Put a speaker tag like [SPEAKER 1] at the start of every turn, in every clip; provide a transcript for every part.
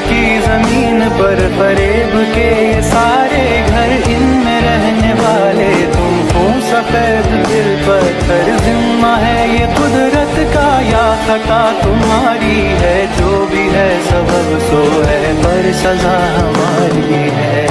[SPEAKER 1] کی زمین پر فریب کے یہ سارے گھر، ان میں رہنے والے تم ہو سفید دل پتھر، ذمہ ہے یہ قدرت کا یا خطا تمہاری ہے، جو بھی ہے سبب سو ہے پر سزا ہماری ہے۔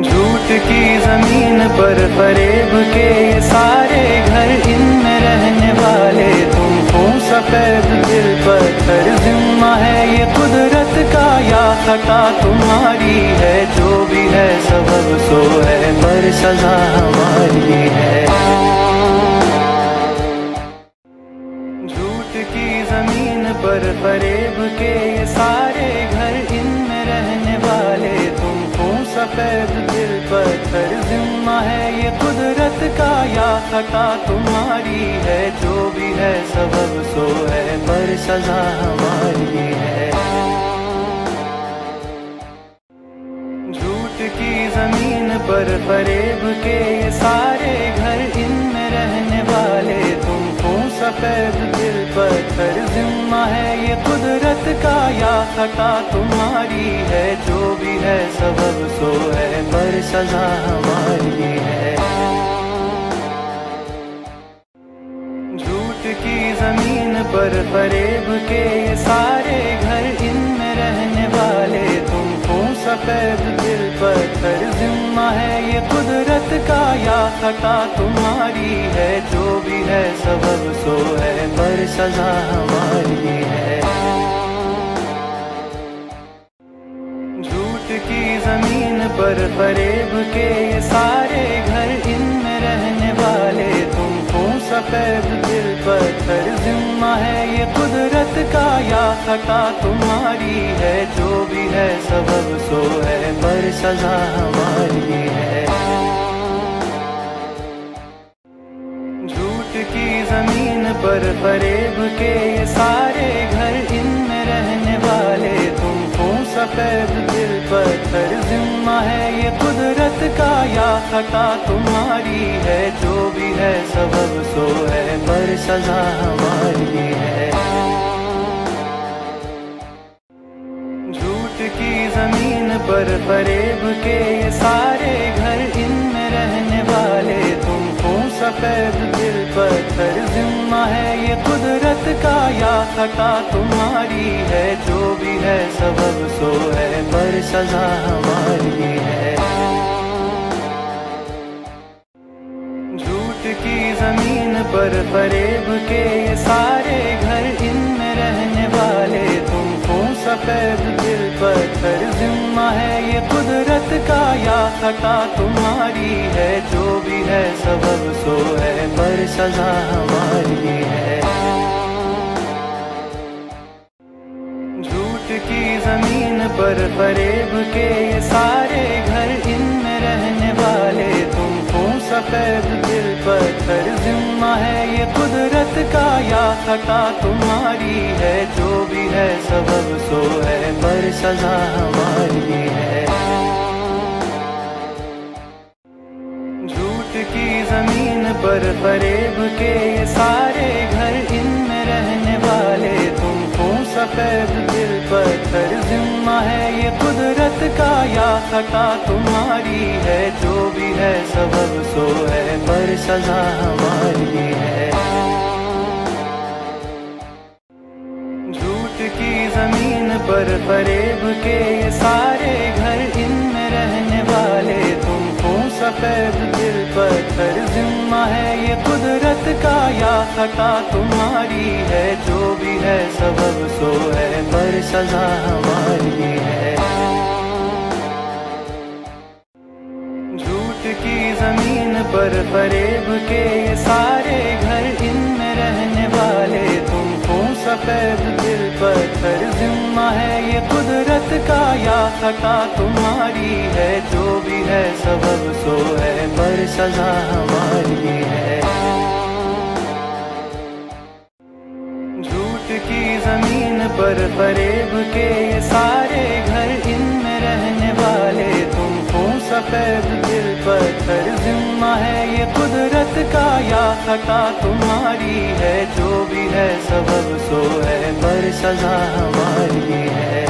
[SPEAKER 1] جھوٹ کی زمین پر فریب کے یہ سارے گھر، ان میں رہنے والے تم ہو سفید دل پتھر، ذمہ ہے یہ قدرت کا یا خطا تمہاری ہے، جو بھی ہے سبب سو ہے پر سزا ہماری ہے۔ جھوٹ کی زمین پر فریب کے یہ سارے گھر، ان میں رہنے والے تم ہو سفید دل پتھر، ذمہ ہے یہ قدرت کا یا خطا تمہاری ہے، جو بھی ہے سبب سو ہے پر سزا ہماری ہے۔ جھوٹ کی زمین پر فریب کے یہ سارے گھر، ان میں رہنے والے تم ہو سفید دل پتھر، ذمہ ہے یہ قدرت کا یا خطا تمہاری ہے، جو بھی ہے سبب سو ہے پر سزا ہماری ہے۔ جھوٹ کی زمین پر فریب کے یہ سارے گھر، ان میں رہنے والے تم ہو سفید دل پتھر، ذمہ ہے یہ قدرت کا یا خطا تمہاری ہے، جو بھی ہے سبب سو ہے پر سزا ہماری ہے۔ جھوٹ کی زمین پر فریب کے یہ سارے گھر، ان میں رہنے والے تم ہو سفید دل پتھر، ذمہ ہے یہ قدرت کا یا خطا تمہاری ہے، جو بھی ہے سبب سو ہے پر سزا ہماری ہے۔ جھوٹ کی زمین پر فریب کے یہ سارے گھر، ان میں رہنے والے تم ہو سفید دل پتھر، ذمہ ہے یہ قدرت کا یا خطا تمہاری ہے، جو بھی ہے سبب سو ہے پر سزا ہماری ہے۔ جھوٹ کی زمین پر فریب کے یہ سارے گھر، ان میں رہنے والے تم ہو سفید دل پتھر، ذمہ ہے یہ قدرت کا یا خطا تمہاری ہے، جو بھی ہے سبب سو ہے پر سزا ہماری ہے۔ جھوٹ کی زمین پر فریب کے یہ سارے گھر، ان میں رہنے والے تم ہو سفید دل پتھر، ذمہ ہے یہ قدرت کا یا خطا تمہاری ہے، جو بھی ہے سبب سو ہے پر سزا ہماری ہے۔ جھوٹ کی زمین پر فریب کے یہ سارے گھر، ان میں رہنے والے تم ہو سفید دل پتھر، ذمہ ہے یہ قدرت کا یا خطا تمہاری ہے، جو بھی ہے سبب سو ہے پر سزا ہماری ہے۔ جھوٹ کی زمین پر فریب کے یہ سارے گھر، ان میں رہنے والے تم ہو سفید دل پتھر، ذمہ ہے یہ قدرت کا یا خطا تمہاری ہے، جو بھی ہے سبب سو ہے پر سزا ہماری ہے۔ جھوٹ کی زمین پر فریب کے یہ سارے گھر، ان میں رہنے والے تم ہو سفید دل پتھر، ذمہ ہے یہ قدرت کا یا خطا تمہاری ہے، جو بھی ہے سبب سو ہے پر سزا ہماری ہے۔ جھوٹ کی زمین پر فریب کے یہ سارے گھر، ان میں رہنے والے تم ہو سفید دل پتھر، ذمہ ہے یہ قدرت کا یا خطا تمہاری ہے، جو بھی ہے سبب سو ہے پر سزا ہماری ہے۔ جھوٹ کی زمین پر فریب کے یہ سارے گھر، ان میں رہنے والے تم ہو سفید دل پتھر، ذمہ ہے یہ قدرت کا یا خطا تمہاری ہے، جو بھی ہے سبب سو ہے है पर सजा हमारी है।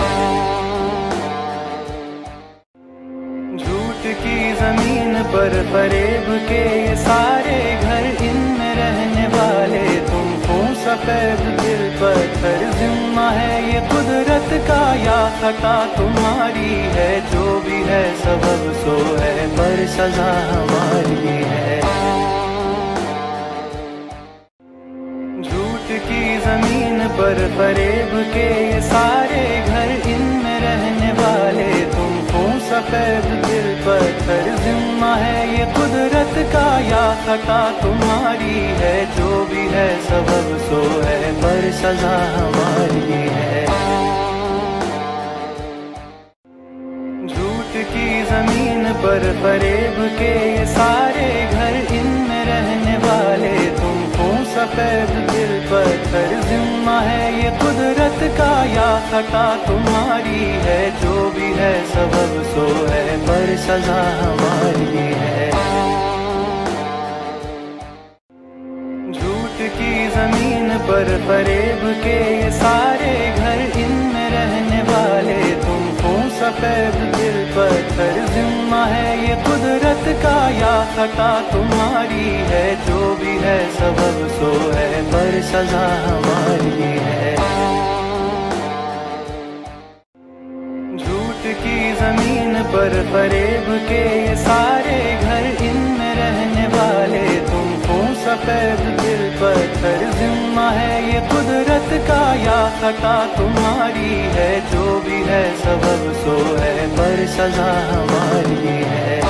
[SPEAKER 1] झूठ की जमीन पर फरेब के ये सारे घर, इनमें रहने वाले तुम खून सफेद दिल पत्थर। जिम्मा है ये कुदरत का या खता तुम्हारी है, जो भी है सबब सो है पर सजा हमारी है। झूठ की जमीन पर फरेब के ये सारे घर, इनमें रहने वाले तुम खून सफेद दिल पत्थर। जिम्मा है ये कुदरत का या खता तुम्हारी है, जो भी है सबब सो है पर सजा हमारी है। झूठ की जमीन पर फरेब के ये सारे घर, इनमें रहने वाले तुम खून सफेद दिल पत्थर। जिम्मा है ये कुदरत का या खता तुम्हारी है, जो भी है सबब सो है पर सजा हमारी है। झूठ की जमीन पर फरेब के ये सारे घर, इनमें रहने वाले तुम खून सफेद दिल पत्थर। जिम्मा है ये कुदरत का या खता तुम्हारी है, जो भी है सबब सो है पर सजा हमारी है। झूठ की जमीन पर फरेब के ये सारे घर, इनमें रहने वाले तुम खून सफेद दिल पत्थर। जिम्मा है ये कुदरत का या खता तुम्हारी है, जो भी है सबब सो है पर सजा हमारी है।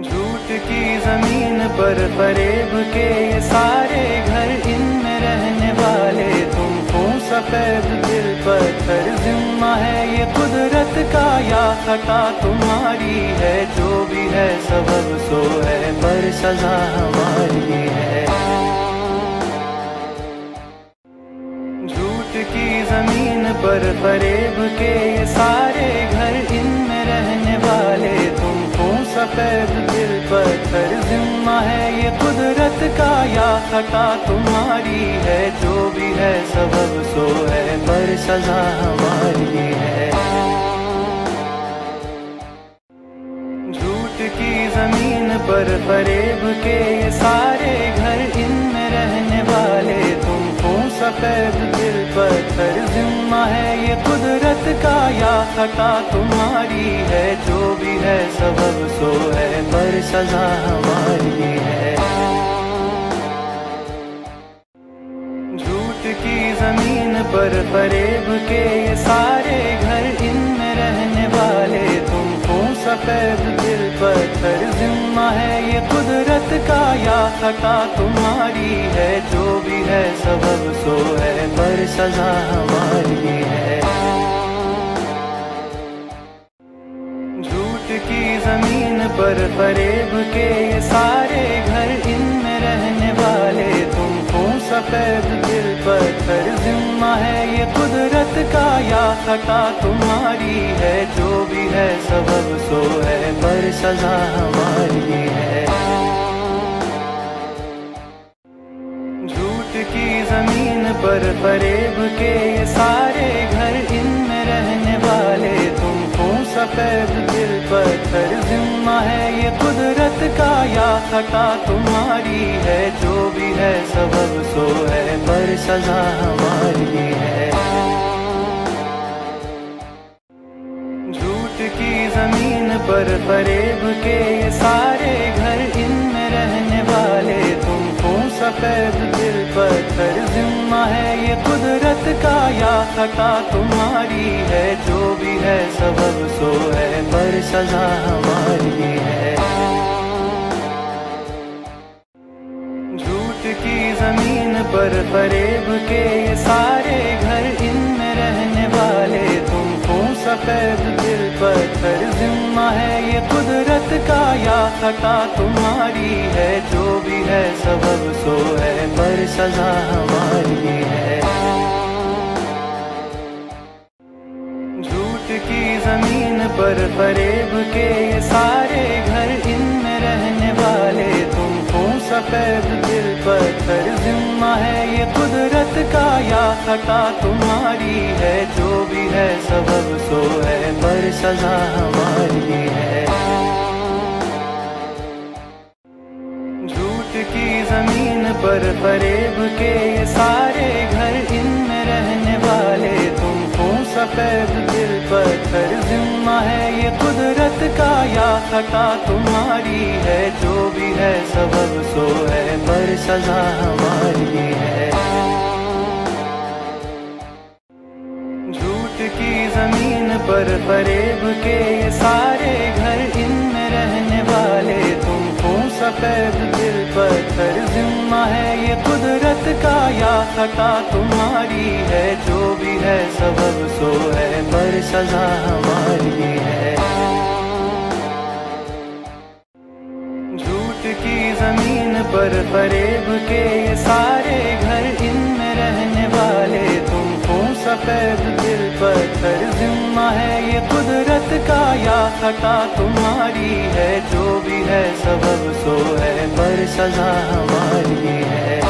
[SPEAKER 1] झूठ की जमीन पर फरेब के ये सारे घर, इनमें रहने वाले तुम खून सफेद दिल पत्थर। जिम्मा है ये कुदरत का या खता तुम्हारी है, जो भी है सबब सो है पर सजा हमारी है। झूठ की जमीन पर फरेब के ये सारे घर, इनमें रहने वाले तुम खून सफेद दिल पत्थर। जिम्मा है ये कुदरत का या खता तुम्हारी है, जो भी है सबब सो है पर सजा हमारी है। झूठ की जमीन पर फरेब के ये सारे घर, इनमें रहने वाले तुम खून सफेद दिल पत्थर। जिम्मा है ये कुदरत का या खता तुम्हारी है, जो भी है सबब सो है पर सजा हमारी है। झूठ की जमीन पर फरेब के ये सारे घर, इनमें रहने वाले तुम खून सफेद दिल पत्थर। जिम्मा है ये कुदरत का या खता तुम्हारी है, जो भी है सबब सो है पर सजा हमारी है। झूठ की जमीन पर फरेब के ये सारे घर, इनमें रहने वाले तुम खून सफेद दिल पत्थर। जिम्मा है ये कुदरत का या खता तुम्हारी है, जो भी है सबब सो है पर सजा हमारी है। झूठ की जमीन पर फरेब के ये सारे घर, इनमें रहने वाले तुम खून सफेद दिल पत्थर। जिम्मा है ये कुदरत का या खता तुम्हारी है, जो भी है सबब सो है पर सजा हमारी है। झूठ की जमीन पर फरेब के ये सारे घर, इनमें रहने वाले तुम खून सफेद दिल पत्थर। जिम्मा है ये कुदरत का या खता तुम्हारी है, जो भी है सबब सो है पर सजा हमारी है। झूठ की जमीन पर फरेब के ये सारे घर, इनमें रहने वाले तुम खून सफेद दिल पत्थर। जिम्मा है ये कुदरत का या खता तुम्हारी है, जो भी है सबब सो है पर सजा हमारी है। झूठ की जमीन पर फरेब के ये सारे घर, इनमें रहने वाले तुम खून सफेद दिल पत्थर। जिम्मा है یا خطا تمہاری ہے، جو بھی ہے سبب سو ہے پر سزا ہماری ہے۔ جھوٹ کی زمین پر فریب کے یہ سارے گھر، ان میں رہنے والے تم خون سفید دل پتھر، ذمہ ہے یہ قدرت کا یا خطا تمہاری ہے، جو بھی ہے سبب سو ہے پر سزا ہماری ہے۔ جھوٹ کی زمین پر فریب کے یہ سارے گھر، ان میں رہنے والے تم خون سفید دل پتھر، ذمہ ہے یہ قدرت کا یا خطا تمہاری ہے، جو بھی ہے سبب سو ہے پر سزا ہماری ہے۔ جھوٹ کی زمین پر فریب کے یہ سارے گھر، ان میں رہنے والے تم خون سفید دل پتھر، ذمہ ہے یہ قدرت کا یا خطا تمہاری ہے، جو بھی ہے سبب سو ہے پر سزا ہماری ہے۔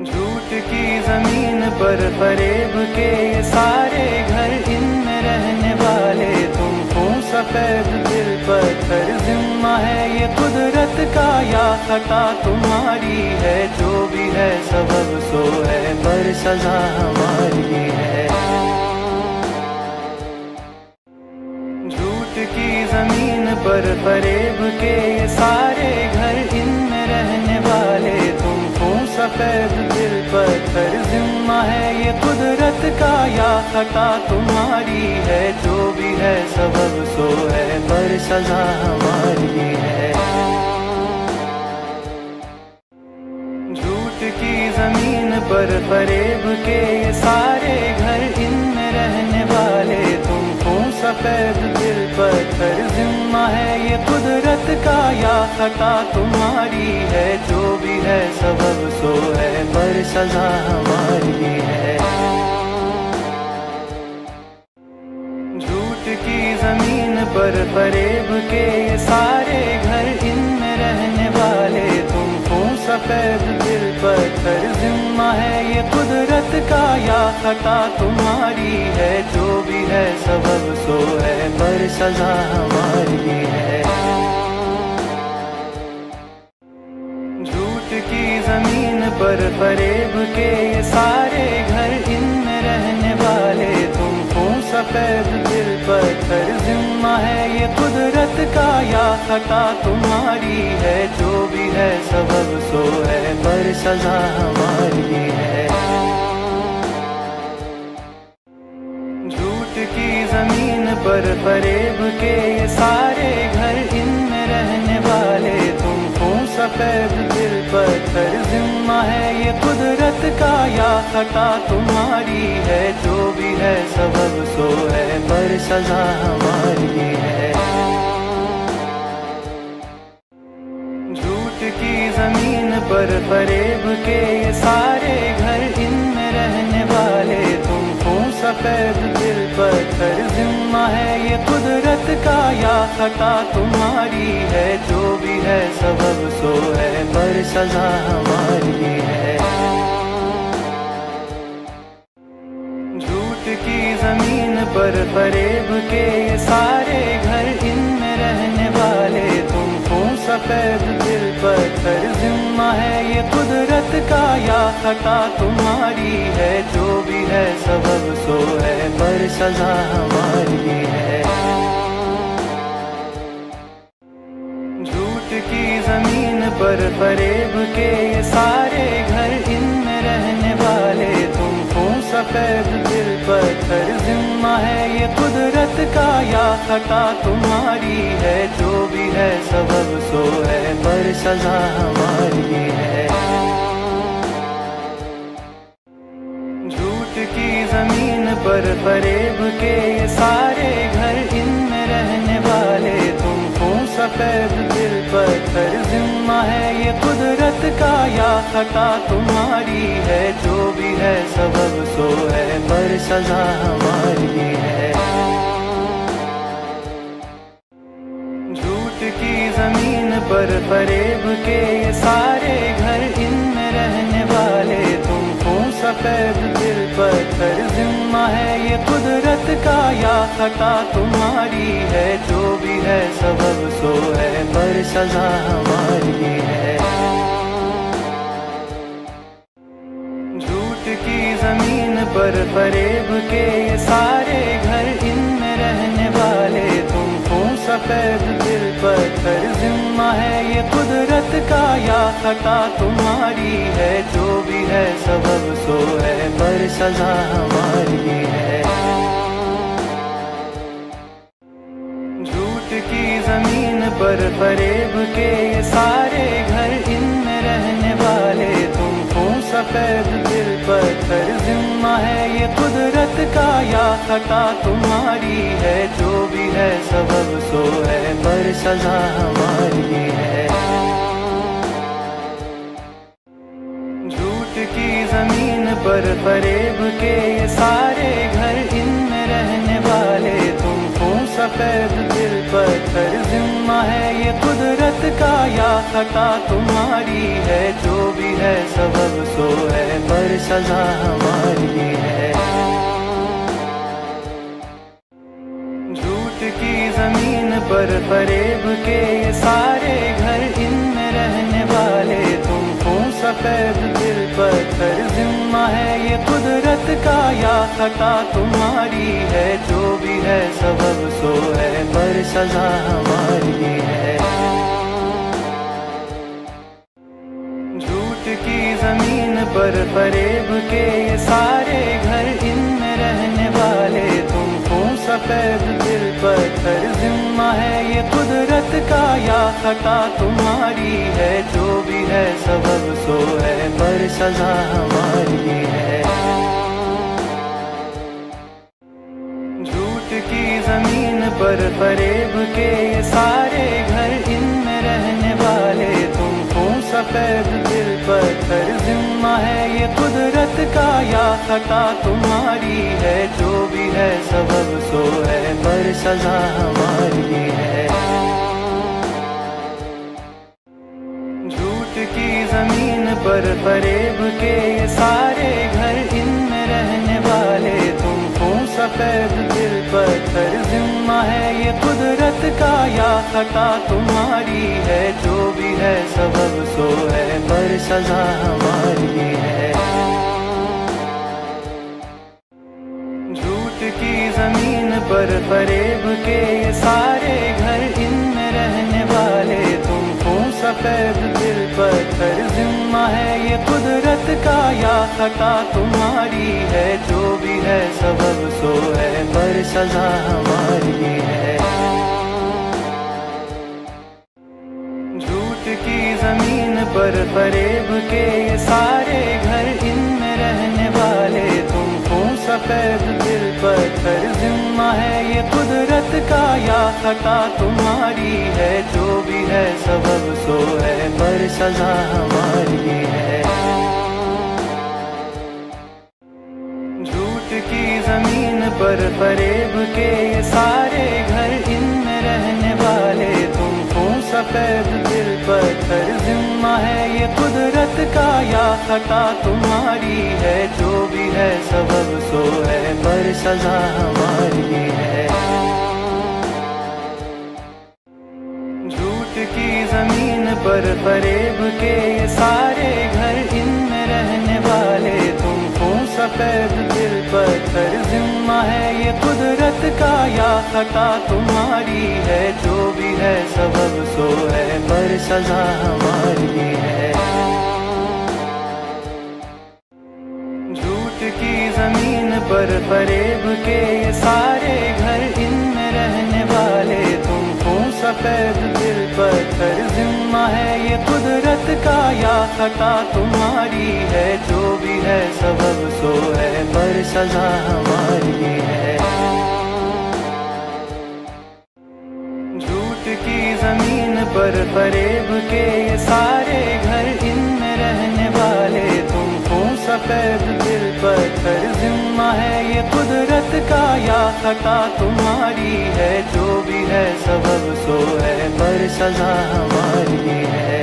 [SPEAKER 1] جھوٹ کی زمین پر فریب کے یہ سارے گھر، ان میں رہنے والے تم خون سفید دل پتھر، ذمہ ہے یہ قدرت کا یا خطا تمہاری ہے، جو بھی ہے سبب سو ہے پر سزا ہماری ہے۔ جھوٹ کی زمین پر فریب کے یہ سارے گھر، ان میں رہنے والے تم خون سفید دل پتھر، ذمہ ہے یہ قدرت کا یا خطا تمہاری ہے، جو بھی ہے سبب سو ہے پر سزا ہماری ہے۔ جھوٹ کی زمین پر فریب کے یہ سارے گھر، ان میں رہنے والے تم خون سفید دل پتھر، ذمہ ہے یہ قدرت کا یا خطا تمہاری ہے، جو بھی ہے سبب سو ہے پر سزا ہماری ہے۔ جھوٹ کی زمین پر فریب کے یہ سارے گھر، ان میں رہنے والے تم خون سفید دل پتھر، ذمہ ہے یہ قدرت کا یا خطا تمہاری ہے، جو بھی ہے سبب سو ہے پر سزا ہماری ہے۔ جھوٹ کی زمین پر فریب کے یہ سارے گھر، ان میں رہنے والے تم خون سفید دل پتھر، ذمہ ہے یہ قدرت کا یا خطا تمہاری ہے، جو بھی ہے سبب سو ہے پر سزا ہماری ہے۔ جھوٹ کی زمین پر فریب کے یہ سارے گھر، ان میں رہنے والے تم خون سفید دل پتھر، ذمہ ہے یہ قدرت کا یا خطا تمہاری ہے، جو بھی ہے سبب سو ہے پر سزا ہماری ہے۔ جھوٹ کی زمین پر فریب کے یہ سارے گھر، ان میں رہنے والے تم خون سفید دل پتھر، ذمہ ہے یہ قدرت کا یا خطا تمہاری ہے، جو بھی ہے سبب سو ہے پر سزا ہماری ہے۔ جھوٹ کی زمین پر فریب کے یہ سارے گھر، ان میں رہنے والے تم خون سفید دل پتھر، ذمہ ہے یہ قدرت کا یا خطا تمہاری ہے، جو بھی ہے سبب سو ہے پر سزا ہماری ہے۔ جھوٹ کی زمین پر فریب کے یہ سارے گھر، ان میں رہنے والے تم خون سفید دل پتھر، ذمہ ہے یہ قدرت کا یا خطا تمہاری ہے، جو بھی ہے سبب سو ہے پر سزا ہماری ہے۔ جھوٹ کی زمین پر فریب کے یہ سارے گھر، ان میں رہنے والے تم خون سفید دل پتھر، ذمہ ہے یہ قدرت کا یا خطا تمہاری ہے، جو بھی ہے سبب سو ہے پر سزا ہماری ہے۔ جھوٹ کی زمین پر فریب کے یہ سارے گھر، ان میں رہنے सफेद दिल पत्थर जिम्मा है ये कुदरत का या खता तुम्हारी है, जो भी है सबब सो है पर सजा हमारी है। झूठ की जमीन पर फरेब के ये सारे घर, इनमें रहने वाले तुम हो। सफेद दिल पत्थर जिम्मा है ये कुदरत का या खता तुम्हारी है, जो भी है सबब सो है पर सजा हमारी है। झूठ की जमीन पर फरेब के ये सारे घर, इनमें रहने वाले तुम हो। सफेद दिल पत्थर जिम्मा है ये कुदरत का या खता तुम्हारी है, जो भी है सबब सो है पर सजा हमारी है। झूठ की जमीन पर फरेब के ये सारे घर, इनमें रहने वाले तुम हो। सफेद दिल पत्थर जिम्मा है ये कुदरत का या खता तुम्हारी है, जो भी है सबब सो है पर सजा हमारी है। झूठ की जमीन पर फरेब के ये सारे घर, इनमें रहने वाले तुम हो। सफेद दिल पत्थर जिम्मा है ये कुदरत का या खता तुम्हारी है, जो भी है सबब सो है पर सजा हमारी है। झूठ की जमीन पर फरेब के ये सारे घर, इनमें रहने वाले तुम हो। सफेद दिल पत्थर जिम्मा है ये कुदरत का या खता तुम्हारी है, जो भी है सबब सो है पर सजा हमारी है। झूठ की जमीन पर फरेब के ये सारे घर, इनमें रहने वाले तुम हो। सफेद दिल पत्थर जिम्मा है ये कुदरत का या खता तुम्हारी है, जो भी है सबब सो है पर सजा हमारी है। झूठ की जमीन पर फरेब के ये सारे घर, इनमें रहने वाले तुम हो। सफेद दिल पत्थर जिम्मा है ये कुदरत का या खता तुम्हारी है, जो भी है सबब सो है पर सजा हमारी है। झूठ की जमीन पर फरेब के ये सारे घर, इनमें रहने वाले तुम हो। सफेद दिल पत्थर जिम्मा है ये कुदरत का या खता तुम्हारी है, जो भी है सबब सो है पर सजा हमारी है। झूठ की जमीन पर फरेब के ये सारे घर, इनमें रहने वाले तुम हो। सफेद दिल पत्थर जिम्मा है ये कुदरत का या खता तुम्हारी है, जो भी है सबब सो है पर सजा हमारी है। झूठ की जमीन पर फरेब के ये सारे घर, इनमें रहने वाले तुम हो। सफेद दिल पत्थर जिम्मा है ये कुदरत का या खता तुम्हारी है, जो भी है सबब सो है पर सजा हमारी है। झूठ की जमीन पर फरेब के ये सारे घर, इनमें रहने वाले तुम हो। सफेद दिल पत्थर जिम्मा है ये कुदरत का या खता तुम्हारी है, जो भी है सबब सो है पर सजा हमारी है। झूठ की जमीन पर फरेब के ये सारे घर, इनमें रहने वाले तुम हो। सफेद दिल पत्थर जिम्मा है ये कुदरत का या खता तुम्हारी है, जो भी है सबब सो है पर सजा हमारी है। झूठ की जमीन पर फरेब के ये सारे घर, इनमें रहने वाले तुम हो। सफेद दिल पत्थर जिम्मा है ये कुदरत का या खता तुम्हारी है, जो भी है सबब सो है पर सजा हमारी है।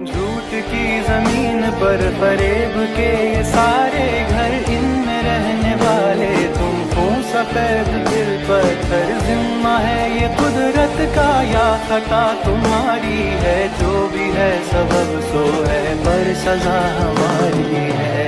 [SPEAKER 1] झूठ की जमीन پر فریب کے یہ سارے گھر، ان میں رہنے والے تم خون سفید دل پتھر، ذمہ ہے یہ قدرت کا یا خطا تمہاری ہے، جو بھی ہے سبب سو ہے پر سزا ہماری ہے۔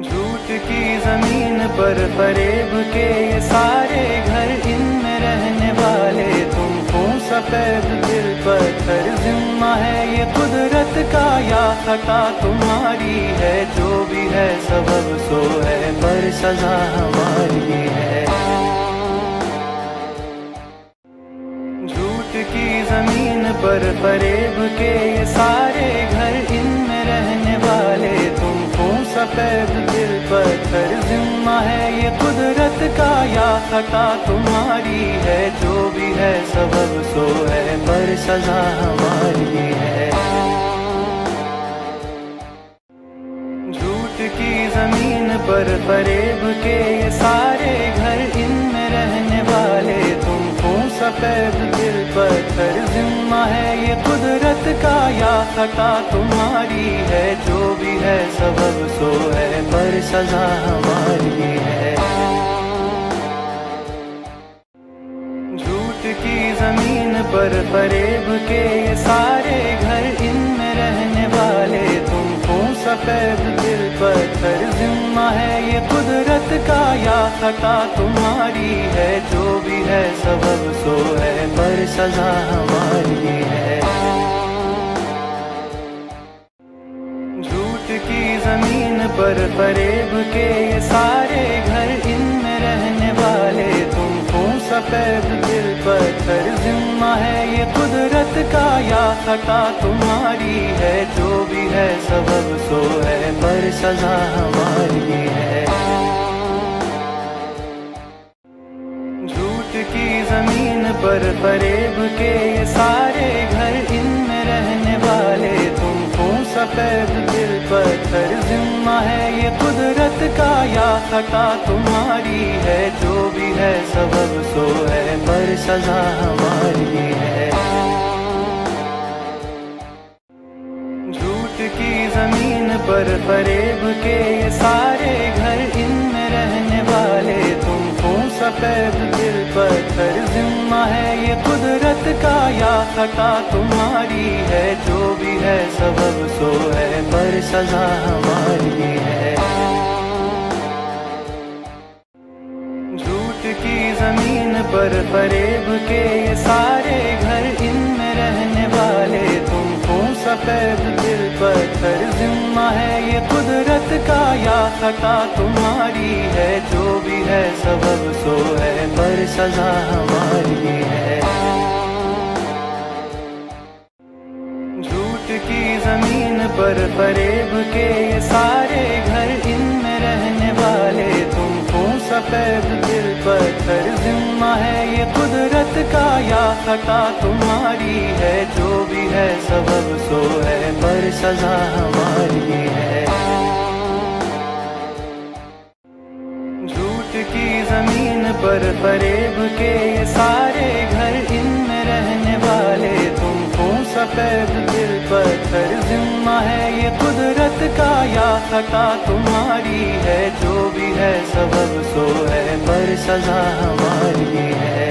[SPEAKER 1] جھوٹ کی زمین پر فریب کے یہ سارے گھر، ان میں رہنے والے تم خون سفید دل پتھر، ذمہ ہے یہ قدرت کا یا خطا تمہاری ہے، جو بھی ہے سبب سو ہے پر سزا ہماری ہے۔ جھوٹ کی زمین پر فریب کے یہ سارے گھر، ان میں رہنے والے تم خون سفید دل پتھر، ذمہ ہے یہ قدرت کا یا خطا تمہاری ہے، جو بھی ہے سبب سو ہے پر سزا ہماری ہے۔ جھوٹ کی زمین پر فریب کے یہ سارے گھر، ان میں رہنے والے تم خون سفید دل پتھر، ذمہ ہے یہ قدرت کا یا خطا تمہاری ہے، جو بھی ہے سبب سو ہے پر سزا ہماری ہے۔ جھوٹ کی زمین پر فریب کے یہ سارے گھر، ان میں رہنے والے تم خون سفید دل پتھر، ذمہ ہے یہ قدرت کا یا خطا تمہاری ہے، جو بھی ہے سبب سو ہے پر سزا ہماری ہے۔ جھوٹ کی زمین پر فریب کے یہ سارے گھر، ان میں رہنے والے تم خون سفید دل پتھر، ذمہ ہے یہ قدرت کا یا خطا تمہاری ہے، جو بھی ہے سبب سو ہے پر سزا ہماری ہے۔ جھوٹ کی زمین پر فریب کے یہ سارے گھر، ان میں رہنے والے تم خون سفید دل پتھر، ذمہ ہے یہ قدرت کا یا خطا تمہاری ہے، جو بھی ہے سبب سو ہے پر سزا ہماری ہے۔ جھوٹ کی زمین پر فریب کے یہ سارے گھر، ان میں رہنے والے تم خون سفید دل پتھر، ذمہ ہے یہ قدرت کا یا خطا تمہاری ہے، جو بھی ہے سبب سو ہے پر سزا ہماری ہے۔ جھوٹ کی زمین پر فریب کے یہ سارے گھر، ان میں رہنے والے تم خون سفید دل پتھر، ذمہ ہے یہ قدرت کا یا خطا تمہاری ہے، جو بھی ہے سبب سو ہے پر سزا ہماری ہے۔ جھوٹ کی زمین پر فریب کے یہ سارے گھر، ان میں رہنے والے تم خون سفید دل پتھر، ذمہ ہے یہ قدرت کا یا خطا تمہاری ہے، جو بھی ہے سبب سو ہے پر سزا ہماری ہے۔ جھوٹ کی زمین پر فریب کے یہ سارے گھر، ان میں رہنے والے تم خون سفید دل پتھر، ذمہ ہے یہ قدرت کا یا خطا تمہاری ہے، جو بھی ہے سبب سو ہے پر سزا ہماری ہے۔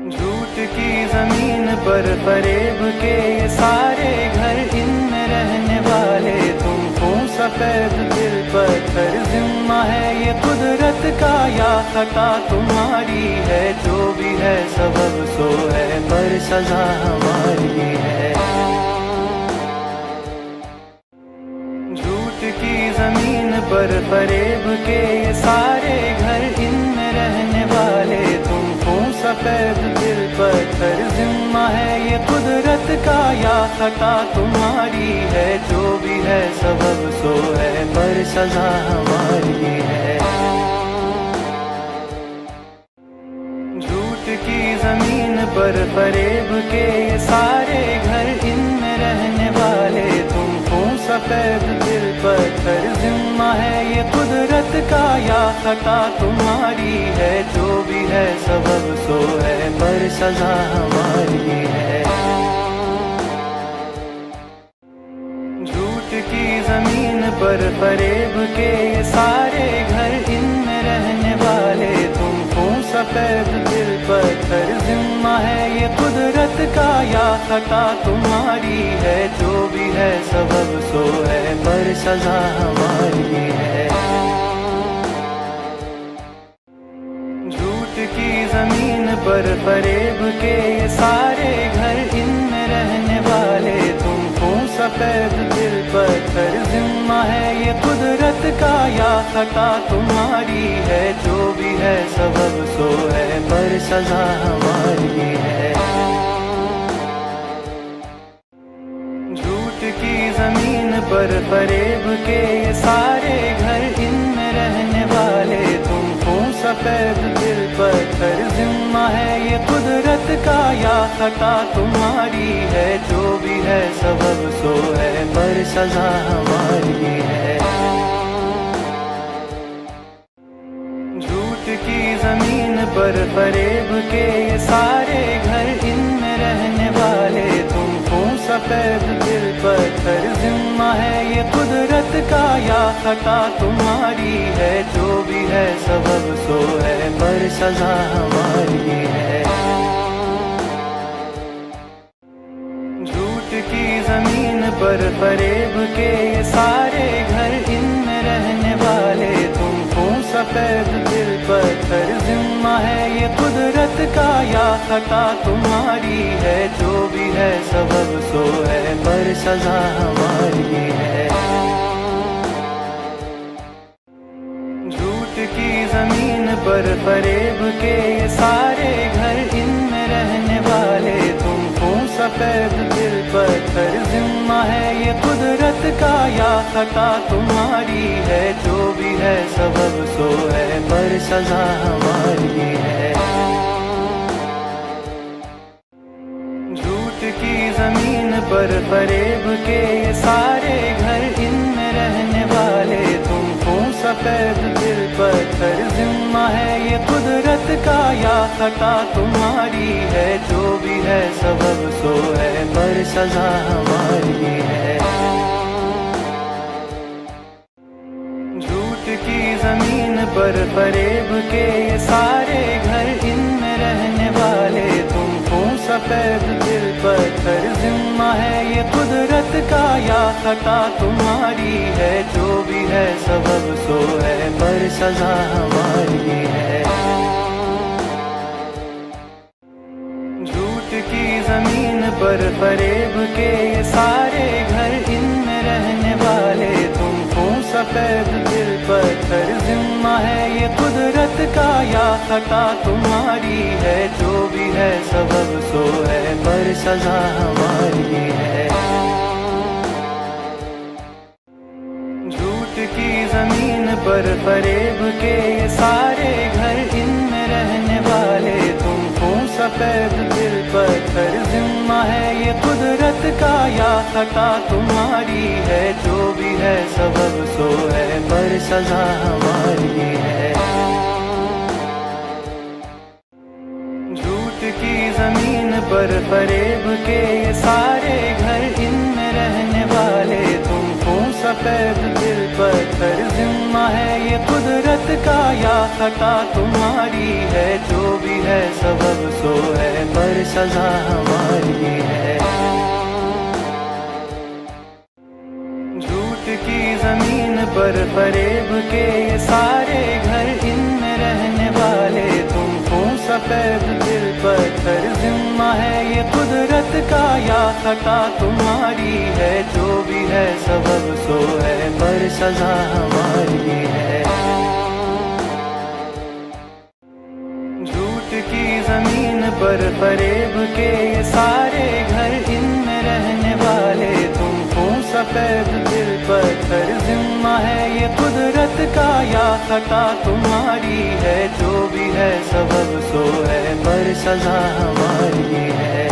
[SPEAKER 1] جھوٹ کی زمین پر فریب کے یہ سارے گھر، ان میں رہنے والے تم خون سفید دل پتھر، ذمہ ہے یہ قدرت کا یا خطا تمہاری ہے، جو بھی ہے سبب سو ہے پر سزا ہماری ہے۔ جھوٹ کی زمین پر فریب کے یہ سارے گھر، ان میں رہنے والے تم خون سفید دل پتھر، ذمہ ہے یہ قدرت کا یا خطا تمہاری ہے، جو بھی ہے سبب سو ہے پر سزا ہماری ہے۔ جھوٹ کی زمین پر فریب کے یہ سارے گھر، ان میں رہنے والے تم خون سفید دل پتھر، ذمہ ہے یہ قدرت کا یا خطا تمہاری ہے، جو بھی ہے سبب سو ہے پر सजा हमारी है। झूठ की जमीन पर फरेब के ये सारे घर, इनमें रहने वाले तुम हो सफेद दिल पत्थर। जिम्मा है ये कुदरत का या खता तुम्हारी है, जो भी है सबब सो है पर सजा हमारी है। झूठ की जमीन पर फरेब के ये सारे घर, इनमें रहने वाले तुम हो सफेद दिल पत्थर। जिम्मा है ये कुदरत का या खता तुम्हारी है, जो भी है सबब सो है पर सजा हमारी है। झूठ की जमीन पर फरेब के ये सारे घर, इनमें रहने वाले तुम हो सफेद दिल पत्थर। जिम्मा है ये कुदरत का या खता तुम्हारी है, जो भी है सबब सो है पर सजा हमारी है। झूठ की जमीन पर फरेब के ये सारे घर, इनमें रहने वाले तुम हो सफेद दिल पत्थर। जिम्मा है ये कुदरत का या खता तुम्हारी है, जो भी है सबब सो है पर सजा हमारी है। झूठ की जमीन पर फरेब के ये सारे घर, इनमें रहने वाले तुम हो सफेद दिल पत्थर। जिम्मा है ये कुदरत का या खता तुम्हारी है, जो भी है सबब सो है पर सजा हमारी है। झूठ की जमीन पर फरेब के ये सारे घर, इनमें रहने वाले तुम हो सफेद दिल पत्थर। जिम्मा है ये कुदरत का या खता तुम्हारी है, जो भी है सबब सो है पर सजा हमारी है। झूठ की जमीन पर फरेब के ये सारे घर, इनमें रहने वाले तुम हो सफेद दिल पत्थर। जिम्मा है ये कुदरत का या खता तुम्हारी है, जो भी है सबब सो है पर सजा हमारी है। झूठ की जमीन पर फरेब के ये सारे घर, इनमें रहने वाले तुम हो सफेद दिल पत्थर। जिम्मा है ये कुदरत का या खता तुम्हारी है, जो भी है सबब सो है पर सजा हमारी है। झूठ की जमीन पर फरेब के ये सारे घर, इनमें रहने वाले तुम हो सफेद दिल पत्थर। जिम्मा है ये कुदरत का या खता तुम्हारी है, जो भी है सबब सो है पर सजा हमारी है। झूठ की जमीन पर फरेब के ये सारे घर, इनमें रहने वाले तुम हो सफेद दिल पत्थर। जिम्मा है ये कुदरत का या खता तुम्हारी है, जो भी है सबब सो है पर सजा हमारी है। झूठ की जमीन पर फरेब के ये सारे घर, इनमें रहने वाले तुम हो सफेद दिल पत्थर। जिम्मा है ये कुदरत का या खता तुम्हारी है, जो भी है सबब सो है पर सजा हमारी है। झूठ की जमीन पर फरेब के ये सारे घर, इनमें रहने वाले तुम हो सफेद दिल पत्थर। जिम्मा है ये कुदरत का या खता तुम्हारी है, जो भी है सबब सो है पर सजा हमारी है। झूठ की जमीन पर फरेब के ये सारे घर, इनमें रहने वाले तुम हो सफेद दिल पत्थर। जिम्मा है ये कुदरत का या खता तुम्हारी है, जो भी है सबब सो है पर सजा हमारी है।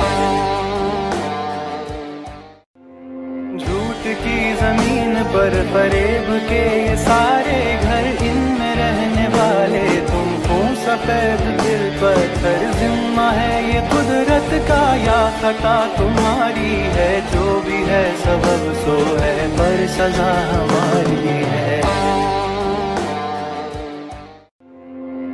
[SPEAKER 1] झूठ की जमीन पर फरेब के ये सारे घर, इनमें रहने वाले तुम हो सफेद दिल पत्थर जिम्मा है ये कुदरत का या खता तुम्हारी है, जो भी है सबब सो है पर सजा हमारी है।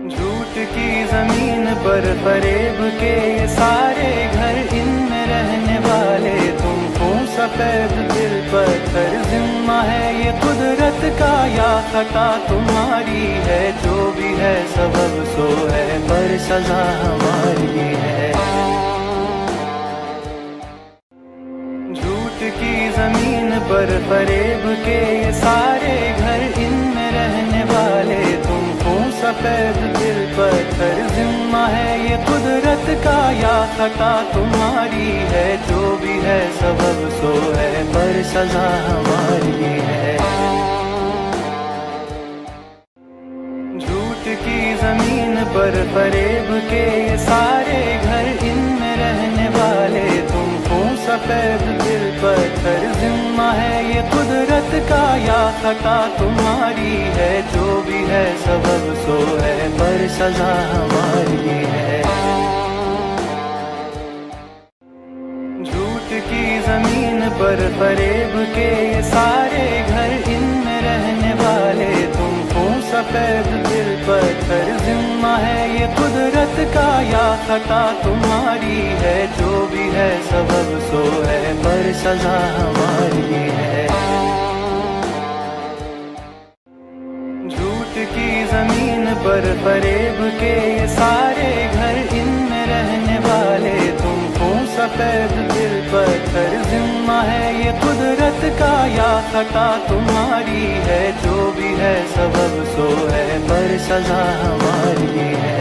[SPEAKER 1] झूठ की जमीन पर फरेब के ये सारे घर, इनमें रहने वाले तुमको सफेद दिल पत्थर जिम्मा है ये कुदरत का या खता तुम्हारी है, जो भी है सबब सो है पर सजा हमारी है। झूठ की जमीन पर फरेब के ये सारे घर, इनमें रहने वाले तुमको सफेद दिल पत्थर जिम्मा है ये कुदरत का या खता तुम्हारी है, जो भी है सबब सो है पर सजा हमारी है। झूठ की जमीन पर फरेब के ये सारे घर, इनमें रहने वाले तुमको सफेद दिल पत्थर जिम्मा है ये कुदरत का या खता तुम्हारी है, जो भी है सबब सो है पर सजा हमारी है। झूठ की जमीन पर फरेब के ये सारे घर, इनमें रहने वाले तुमको सफेद दिल पत्थर जिम्मा है ये कुदरत का या खता तुम्हारी है, जो भी है सबब सो है पर सजा हमारी है। झूठ की जमीन पर फरेब के ये सारे घर, इनमें रहने वाले तुमको सफेद दिल पत्थर जिम्मा है ये कुदरत का या खता तुम्हारी है, जो भी है सबब सो है पर सजा हमारी है। झूठ की जमीन पर फरेब के ये सारे घर, इनमें रहने वाले तुमको सफेद दिल पत्थर जिम्मा है ये कुदरत का या खता तुम्हारी है, जो भी है सबब सो है पर सजा हमारी है।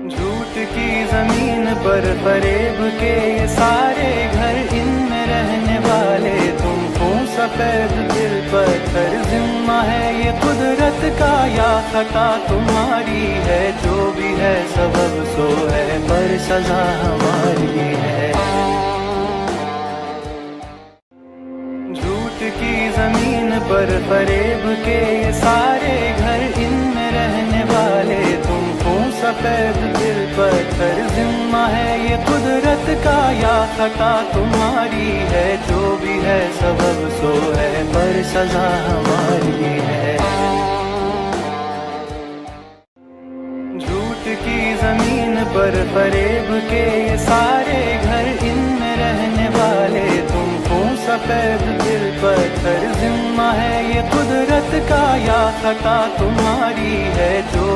[SPEAKER 1] झूठ की जमीन पर फरेब के ये सारे घर, इनमें रहने वाले तुमको सफेद दिल पत्थर जिम्मा है ये कुदरत का या खता तुम्हारी है, जो भी है सबब सो है पर सजा हमारी है। झूठ की जमीन पर फरेब के ये सारे घर, इनमें रहने वाले तुमको सफेद दिल पत्थर जिम्मा है ये कुदरत का या खता तुम्हारी है, जो भी है सबब सो है पर सजा हमारी है। झूठ की जमीन पर फरेब के ये सारे घर, इनमें रहने वाले तुमको सफेद दिल पत्थर जिम्मा है ये कुदरत का या खता तुम्हारी है, जो भी है सबब सो है पर सजा हमारी है। झूठ की जमीन पर फरेब के ये सारे घर, इनमें रहने वाले तुमको सफेद दिल पत्थर जिम्मा है ये कुदरत का या खता तुम्हारी है, जो भी है सबब सो है